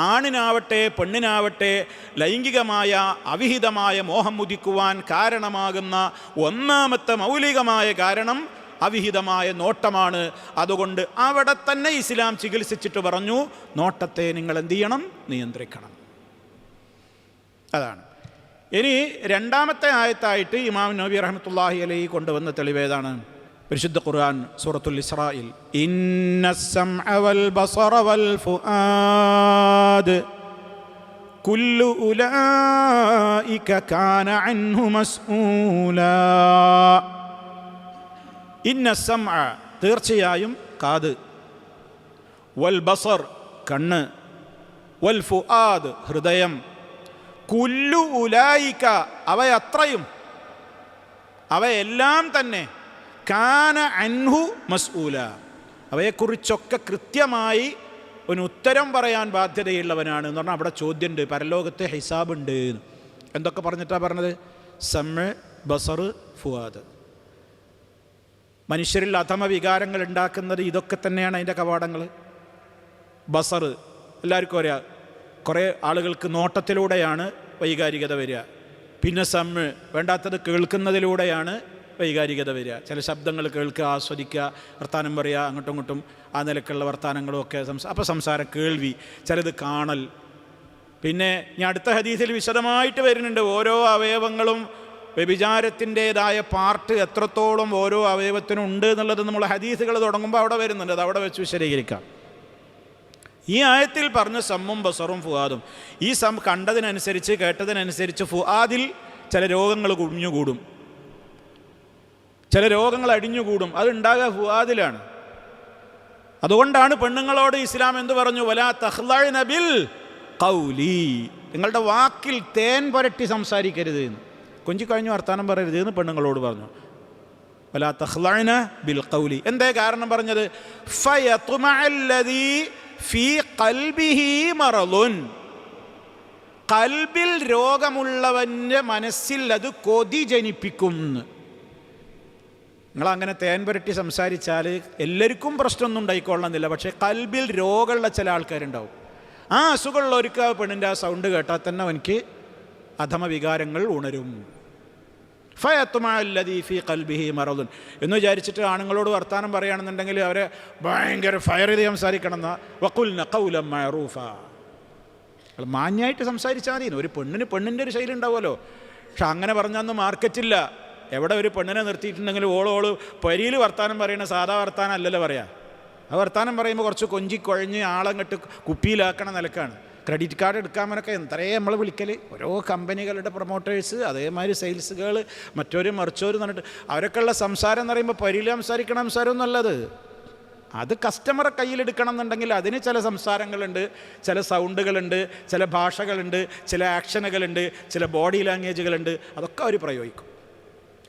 ആണിനാവട്ടെ പെണ്ണിനാവട്ടെ ലൈംഗികമായ അവിഹിതമായ മോഹം ഉദിക്കുവാൻ കാരണമാകുന്ന ഒന്നാമത്തെ മൗലികമായ കാരണം അവിഹിതമായ നോട്ടമാണ്. അതുകൊണ്ട് അവിടെ തന്നെ ഇസ്ലാം ചികിത്സിച്ചിട്ട് പറഞ്ഞു, നോട്ടത്തെ നിങ്ങൾ എന്ത് ചെയ്യണം, നിയന്ത്രിക്കണം. അതാണ്. ഇനി രണ്ടാമത്തെ ആയത്തായിട്ട് ഇമാം നബി റഹ്മത്തുള്ളാഹി അലൈഹി കൊണ്ടുവന്ന തെളിവേതാണ്? പരിശുദ്ധ ഖുർആൻ സൂറത്തുൽ ഇസ്രായിൽ ഇന്നസ്സംഅ വൽ ബസറ വൽ ഫുആദ് കുല്ലു ഉലൈക കാന അൻഹു മസ്ഊലാ. ഇന്നസ്സംഅ തീർച്ചയായും കാത്, വൽ ബസർ കണ്ണ്, വൽ ഫുആദ് ഹൃദയം, കുല്ലു ഉലൈക അവയത്രയും അവയെല്ലാം തന്നെ കാന അൻഹു മസ്ഊല അവയെക്കുറിച്ചൊക്കെ കൃത്യമായി ഒരു ഉത്തരം പറയാൻ ബാധ്യതയുള്ളവനാണ് എന്ന് പറഞ്ഞാൽ അവിടെ ചോദ്യമുണ്ട്, പരലോകത്തെ ഹിസാബുണ്ട്. എന്തൊക്കെ പറഞ്ഞിട്ടാണ് പറഞ്ഞത്? സമ്, ബസർ, ഫുആദ്. മനുഷ്യരിൽ അധമ വികാരങ്ങൾ ഉണ്ടാക്കുന്നത് ഇതൊക്കെ തന്നെയാണ് അതിൻ്റെ കവാടങ്ങൾ. ബസർ എല്ലാവർക്കും അറിയാം, കുറേ ആളുകൾക്ക് നോട്ടത്തിലൂടെയാണ് വൈകാരികത വരിക. പിന്നെ സമ്മ് വേണ്ടാത്തത് കേൾക്കുന്നതിലൂടെയാണ് വൈകാരികത വരിക. ചില ശബ്ദങ്ങൾ കേൾക്കുക, ആസ്വദിക്കുക, വർത്താനം പറയുക, അങ്ങോട്ടും ഇങ്ങോട്ടും ആ നിലക്കുള്ള വർത്താനങ്ങളും ഒക്കെ അപ്പോൾ സംസാരം, കേൾവി, ചിലത് കാണൽ. പിന്നെ ഞാൻ അടുത്ത ഹദീസിൽ വിശദമായിട്ട് വരുന്നുണ്ട് ഓരോ അവയവങ്ങളും വ്യഭിചാരത്തിൻ്റേതായ പാർട്ട് എത്രത്തോളം ഓരോ അവയവത്തിനും ഉണ്ട് എന്നുള്ളത് നമ്മൾ ഹദീസുകൾ തുടങ്ങുമ്പോൾ അവിടെ വരുന്നുണ്ട്. അത് അവിടെ വെച്ച് വിശദീകരിക്കാം. ഈ ആയത്തിൽ പറഞ്ഞ സമ്മും ബസറും ഫുആദും, ഈ കണ്ടതിനനുസരിച്ച് കേട്ടതിനനുസരിച്ച് ഫുആദിൽ ചില രോഗങ്ങൾ കുഞ്ഞുകൂടും, ചില രോഗങ്ങൾ അടിഞ്ഞുകൂടും. അതുണ്ടാകുക ഫുആദിലാണ്. അതുകൊണ്ടാണ് പെണ്ണുങ്ങളോട് ഇസ്ലാം എന്ത് പറഞ്ഞു? വലാ തഖ്ലഅന ബിൽ ഖൗലി, നിങ്ങളുടെ വാക്കിൽ തേൻ പുരട്ടി സംസാരിക്കരുത് എന്ന്, കൊഞ്ചിക്കഴിഞ്ഞ് വർത്താനം പറയരുത് എന്ന് പെണ്ണുങ്ങളോട് പറഞ്ഞു. വലാ തഖ്ലഅന ബിൽ ഖൗലി. എന്തേ കാരണം പറഞ്ഞത്? ഫയത്മഅല്ലദീ ഫീ ഖൽബിഹി മറളുൻ, ഖൽബിൽ രോഗമുള്ളവൻ്റെ മനസ്സിൽ അത് കൊതി ജനിപ്പിക്കും. നിങ്ങളങ്ങനെ തേൻ പുരട്ടി സംസാരിച്ചാൽ എല്ലാവർക്കും പ്രശ്നമൊന്നും ഉണ്ടായിക്കൊള്ളണമെന്നില്ല, പക്ഷേ ഖൽബിൽ രോഗമുള്ള ചില ആൾക്കാരുണ്ടാവും. ആ അസുഖമുള്ളവർക്ക് ആ പെണ്ണിൻ്റെ ആ സൗണ്ട് കേട്ടാൽ തന്നെ എനിക്ക് അധമ വികാരങ്ങൾ ഉണരും. ഫയത്മഅല്ലദീ ഫീ ഖൽബിഹി മറളുൻ എന്ന് വിചാരിച്ചിട്ട് ആണുങ്ങളോട് വർത്താനം പറയുകയാണെന്നുണ്ടെങ്കിൽ അവരെ ഭയങ്കര ഫയർ ചെയ്ത് സംസാരിക്കണം എന്നാ. വഖുൽന ഖൗലൻ മഅറൂഫ, മാന്യമായിട്ട് സംസാരിച്ചാൽ മതി. ഒരു പെണ്ണിന് പെണ്ണിൻ്റെ ഒരു ശൈലി ഉണ്ടാവുമല്ലോ. പക്ഷെ അങ്ങനെ പറഞ്ഞാൽ മാർക്കറ്റില്ല. എവിടെ ഒരു പെണ്ണിനെ നിർത്തിയിട്ടുണ്ടെങ്കിൽ ഓളോള് പരിയിൽ വർത്താനം പറയുന്ന സാധാ വർത്താനം അല്ലല്ലോ പറയാം. ആ വർത്താനം പറയുമ്പോൾ കുറച്ച് കൊഞ്ചിക്കൊഴഞ്ഞ് ആളങ്ങട്ട് കുപ്പിയിലാക്കണ നിലക്കാണ്. ക്രെഡിറ്റ് കാർഡ് എടുക്കാമെന്നൊക്കെ എത്രയേ നമ്മൾ വിളിക്കൽ. ഓരോ കമ്പനികളുടെ പ്രൊമോട്ടേഴ്സ്, അതേമാതിരി സെയിൽസ് ഗേൾ, മറ്റൊരു മറിച്ചോര് എന്നിട്ട് അവരൊക്കെയുള്ള സംസാരം എന്ന് പറയുമ്പോൾ പരിയിൽ സംസാരിക്കണ സംസാരമൊന്നും അല്ലത്. അത് കസ്റ്റമറെ കയ്യിലെടുക്കണം എന്നുണ്ടെങ്കിൽ അതിന് ചില സംസാരങ്ങളുണ്ട്, ചില സൗണ്ടുകളുണ്ട്, ചില ഭാഷകളുണ്ട്, ചില ആക്ഷനുകളുണ്ട്, ചില ബോഡി ലാംഗ്വേജുകളുണ്ട്. അതൊക്കെ അവർ പ്രയോഗിക്കും.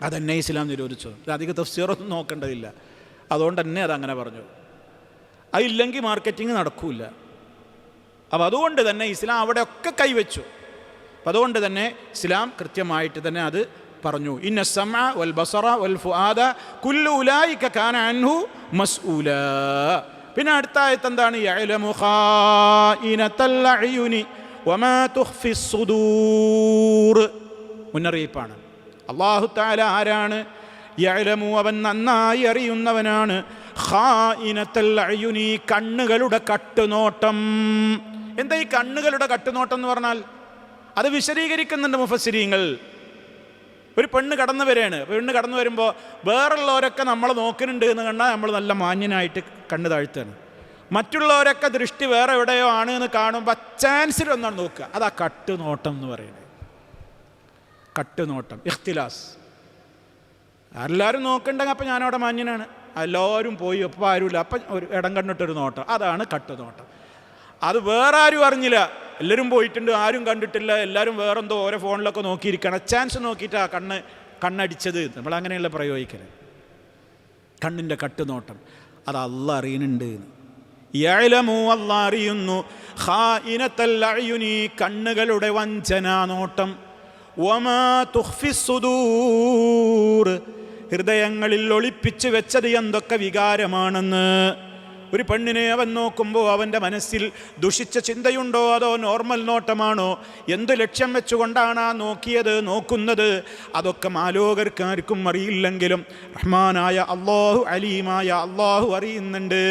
അതെന്നെ ഇസ്ലാം നിരോധിച്ചു. അധികം തഫ്സീറൊന്നും നോക്കേണ്ടതില്ല. അതുകൊണ്ട് തന്നെ അതങ്ങനെ പറഞ്ഞു. അതില്ലെങ്കിൽ മാർക്കറ്റിംഗ് നടക്കൂല. അപ്പോൾ അതുകൊണ്ട് തന്നെ ഇസ്ലാം അവിടെയൊക്കെ കൈവച്ചു. അപ്പം അതുകൊണ്ട് തന്നെ ഇസ്ലാം കൃത്യമായിട്ട് തന്നെ അത് പറഞ്ഞു. ഇന്ന സമഅ വൽ ബസറ വൽ ഫുആദ കുല്ലു ഉലൈക കാന അൻഹു മസ്ഊലാ. പിന്നെ അടുത്ത ആയത്ത് എന്താണ്? യഅലമു ഖായിനത്തൽ അയുനി വമാ തുഖ്ഫിസ് സുദൂർ. മുന്നറിയിപ്പാണ്. അല്ലാഹു തആല ആരാണ്? യഅലമു, അവൻ നന്നായി അറിയുന്നവനാണ്. ഖായിനത്തൽ അയുനി, കണ്ണുകളുടെ കട്ടുനോട്ടം. എന്താ ഈ കണ്ണുകളുടെ കട്ടുനോട്ടം എന്ന് പറഞ്ഞാൽ? അത് വിശദീകരിക്കുന്നുണ്ട് മുഫസ്സിരീങ്ങൾ. ഒരു പെണ്ണ് കടന്നു വരികയാണ്. പെണ്ണ് കടന്നു വരുമ്പോൾ വേറുള്ളവരൊക്കെ നമ്മളെ നോക്കുന്നുണ്ട് എന്ന് കണ്ടാൽ നമ്മൾ നല്ല മാന്യനായിട്ട് കണ്ണ് താഴ്ത്തുകയാണ്. മറ്റുള്ളവരൊക്കെ ദൃഷ്ടി വേറെ എവിടെയോ ആണ് എന്ന് കാണുമ്പോൾ ചാൻസിലൊന്നാണ് നോക്കുക. അതാ കട്ടുനോട്ടം എന്ന് പറയുന്നത്. കട്ടുനോട്ടം, ഇഖ്തിലാസ്. എല്ലാവരും നോക്കണ്ടെങ്കിൽ അപ്പം ഞാനവിടെ മാന്യനാണ്, എല്ലാവരും പോയി അപ്പം ആരുമില്ല, അപ്പം ഒരു ഇടം കണ്ടിട്ടൊരു നോട്ടം, അതാണ് കട്ടുനോട്ടം. അത് വേറെ ആരും അറിഞ്ഞില്ല, എല്ലാവരും പോയിട്ടുണ്ട്, ആരും കണ്ടിട്ടില്ല, എല്ലാവരും വേറെന്തോ ഓരോ ഫോണിലൊക്കെ നോക്കിയിരിക്കണം, ചാൻസ് നോക്കിയിട്ടാണ് കണ്ണടിച്ചത്. നമ്മളങ്ങനെയുള്ള പ്രയോഗിക്കല്. കണ്ണിൻ്റെ കട്ടുനോട്ടം അത് അള്ളാഹ് അറിയുന്നുണ്ട്. യഅലമു, അള്ളാഹ് അറിയുന്നു. ഖായിനത്തൽ അയുനി, കണ്ണുകളുടെ വഞ്ചനാ നോട്ടം. വമാ തുഖ്ഫിസ് സുദൂർ, ഹൃദയങ്ങളിൽ ഒളിപ്പിച്ചു വെച്ചത് എന്തൊക്കെ വികാരമാണെന്ന്. ഒരു പെണ്ണിനെ അവൻ നോക്കുമ്പോൾ അവൻ്റെ മനസ്സിൽ ദുഷിച്ച ചിന്തയുണ്ടോ അതോ നോർമൽ നോട്ടമാണോ, എന്ത് ലക്ഷ്യം വെച്ചുകൊണ്ടാണ് ആ നോക്കുന്നത്, അതൊക്കെ മാലോകർക്കാർക്കും അറിയില്ലെങ്കിലും റഹ്മാനായ അല്ലാഹു, അലീമായ അല്ലാഹു അറിയുന്നുണ്ട്.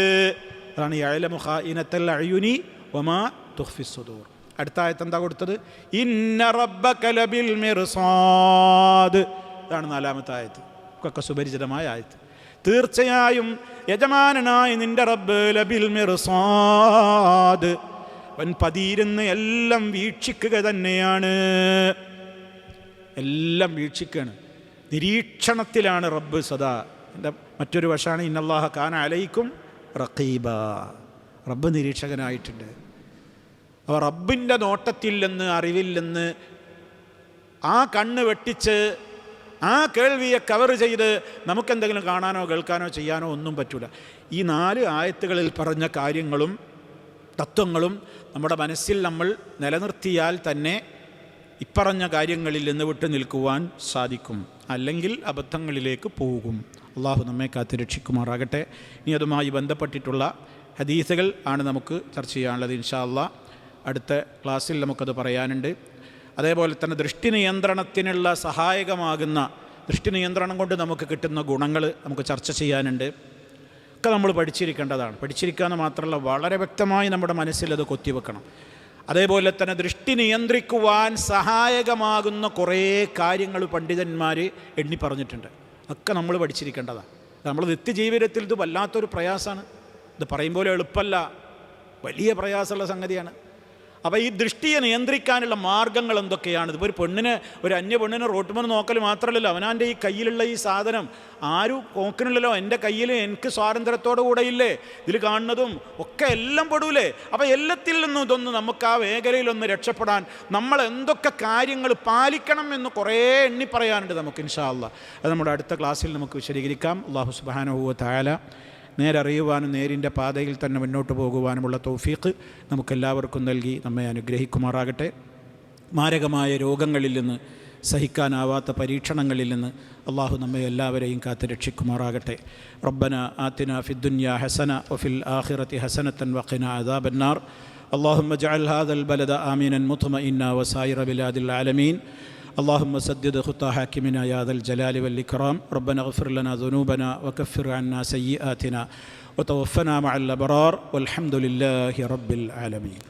അതാണ് യഅലമു ഖായിനത്തൽ അയുനി വമാ തുഖ്ഫിസ് സുദൂർ. അടുത്ത ആയത്ത് എന്താ കൊടുത്തത്? ഇന്ന റബ്ബക ലബിൽ മിർസാദ്. ഇതാണ് 4-ാമത്തെ ആയത്ത്, ഒക്കെ സുപരിചിതമായ ആയത്ത്. തീർച്ചയായും യജമാനനായ നിന്റെ റബ്ബ് ലബിൽ മിർസാദ്, അവൻ പതിയിരുന്ന് എല്ലാം വീക്ഷിക്കുക തന്നെയാണ്. എല്ലാം വീക്ഷിക്കുകയാണ്, നിരീക്ഷണത്തിലാണ് റബ്ബ് സദാ. എൻ്റെ മറ്റൊരു വശമാണ് ഇന്നല്ലാഹ കാന അലൈക്കും റഖീബ, റബ്ബ് നിരീക്ഷകനായിട്ടുണ്ട്. അപ്പോൾ റബ്ബിൻ്റെ നോട്ടത്തിൽ നിന്ന്, അറിവിൽ നിന്ന് ആ കണ്ണ് വെട്ടിച്ച് ആ കേൾവിയെ കവർ ചെയ്ത് നമുക്കെന്തെങ്കിലും കാണാനോ കേൾക്കാനോ ചെയ്യാനോ ഒന്നും പറ്റില്ല. ഈ 4 ആയത്തുകളിൽ പറഞ്ഞ കാര്യങ്ങളും തത്വങ്ങളും നമ്മുടെ മനസ്സിൽ നമ്മൾ നിലനിർത്തിയാൽ തന്നെ ഇപ്പറഞ്ഞ കാര്യങ്ങളിൽ നിന്ന് വിട്ടു നിൽക്കുവാൻ സാധിക്കും. അല്ലെങ്കിൽ അബദ്ധങ്ങളിലേക്ക് പോകും. അള്ളാഹു നമ്മെ കാത്ത് രക്ഷിക്കുമാറാകട്ടെ. ഇനി അതുമായി ബന്ധപ്പെട്ടിട്ടുള്ള ഹദീസുകൾ ആണ് നമുക്ക് ചർച്ച ചെയ്യാനുള്ളത്. ഇൻഷാ അള്ളാഹ് അടുത്ത ക്ലാസ്സിൽ നമുക്കത് പറയാനുണ്ട്. അതേപോലെ തന്നെ ദൃഷ്ടി നിയന്ത്രണത്തിനുള്ള സഹായകമാകുന്ന, ദൃഷ്ടി നിയന്ത്രണം കൊണ്ട് നമുക്ക് കിട്ടുന്ന ഗുണങ്ങൾ നമുക്ക് ചർച്ച ചെയ്യാനുണ്ട്. ഒക്കെ നമ്മൾ പഠിച്ചിരിക്കേണ്ടതാണ്. പഠിച്ചിരിക്കാമെന്ന് മാത്രമല്ല, വളരെ വ്യക്തമായി നമ്മുടെ മനസ്സിൽ അത് കൊത്തിവെക്കണം. അതേപോലെ തന്നെ ദൃഷ്ടി നിയന്ത്രിക്കുവാൻ സഹായകമാകുന്ന കുറേ കാര്യങ്ങൾ പണ്ഡിതന്മാർ എണ്ണി പറഞ്ഞിട്ടുണ്ട്. ഒക്കെ നമ്മൾ പഠിച്ചിരിക്കേണ്ടതാണ്. നമ്മൾ നിത്യജീവിതത്തിൽ ഇത് വല്ലാത്തൊരു പ്രയാസമാണ്. ഇത് പറയുമ്പോൾ എളുപ്പമല്ല, വലിയ പ്രയാസമുള്ള സംഗതിയാണ്. അപ്പോൾ ഈ ദൃഷ്ടിയെ നിയന്ത്രിക്കാനുള്ള മാർഗ്ഗങ്ങൾ എന്തൊക്കെയാണ്? ഇപ്പോൾ ഒരു പെണ്ണിന്, ഒരു അന്യ പെണ്ണിനെ റോട്ടുമെന്ന് നോക്കൽ മാത്രമല്ലല്ലോ, അവനാൻ്റെ ഈ കയ്യിലുള്ള ഈ സാധനം ആരും നോക്കണില്ലല്ലോ. എൻ്റെ കയ്യിൽ എനിക്ക് സ്വാതന്ത്ര്യത്തോടു കൂടെ ഇല്ലേ, ഇതിൽ കാണുന്നതും ഒക്കെ എല്ലാം പെടൂലേ. അപ്പോൾ എല്ലാത്തിൽ നിന്നും ഇതൊന്ന് നമുക്ക് ആ മേഖലയിലൊന്ന് രക്ഷപ്പെടാൻ നമ്മൾ എന്തൊക്കെ കാര്യങ്ങൾ പാലിക്കണം എന്ന് കുറേ എണ്ണി പറയാനുണ്ട് നമുക്ക്. ഇൻഷാ അല്ലാഹ് അത് നമ്മുടെ അടുത്ത ക്ലാസ്സിൽ നമുക്ക് വിശദീകരിക്കാം. അല്ലാഹു സുബ്ഹാനഹു വ തആല നേരറിയുവാനും നേരിൻ്റെ പാതയിൽ തന്നെ മുന്നോട്ട് പോകുവാനുമുള്ള തൗഫീഖ് നമുക്കെല്ലാവർക്കും നൽകി നമ്മെ അനുഗ്രഹിക്കുമാറാകട്ടെ. മാരകമായ രോഗങ്ങളിൽ നിന്ന്, സഹിക്കാനാവാത്ത പരീക്ഷണങ്ങളിൽ നിന്ന് അള്ളാഹു നമ്മെ എല്ലാവരെയും കാത്ത് രക്ഷിക്കുമാറാകട്ടെ. റബ്ബന ആതിന ഫിദ്ദുനിയ ഹസന വഫിൽ ആഖിറതി ഹസനതൻ വഖിന അദാബന്നാർ. اللهم اجعل هذا البلد آمنا مطمئنا وسائر بلاد العالمين. اللهم سدد خطى حاكمنا يا ذا الجلال والإكرام. ربنا اغفر لنا ذنوبنا وكفر عنا سيئاتنا وتوفنا مع الأبرار والحمد لله رب العالمين.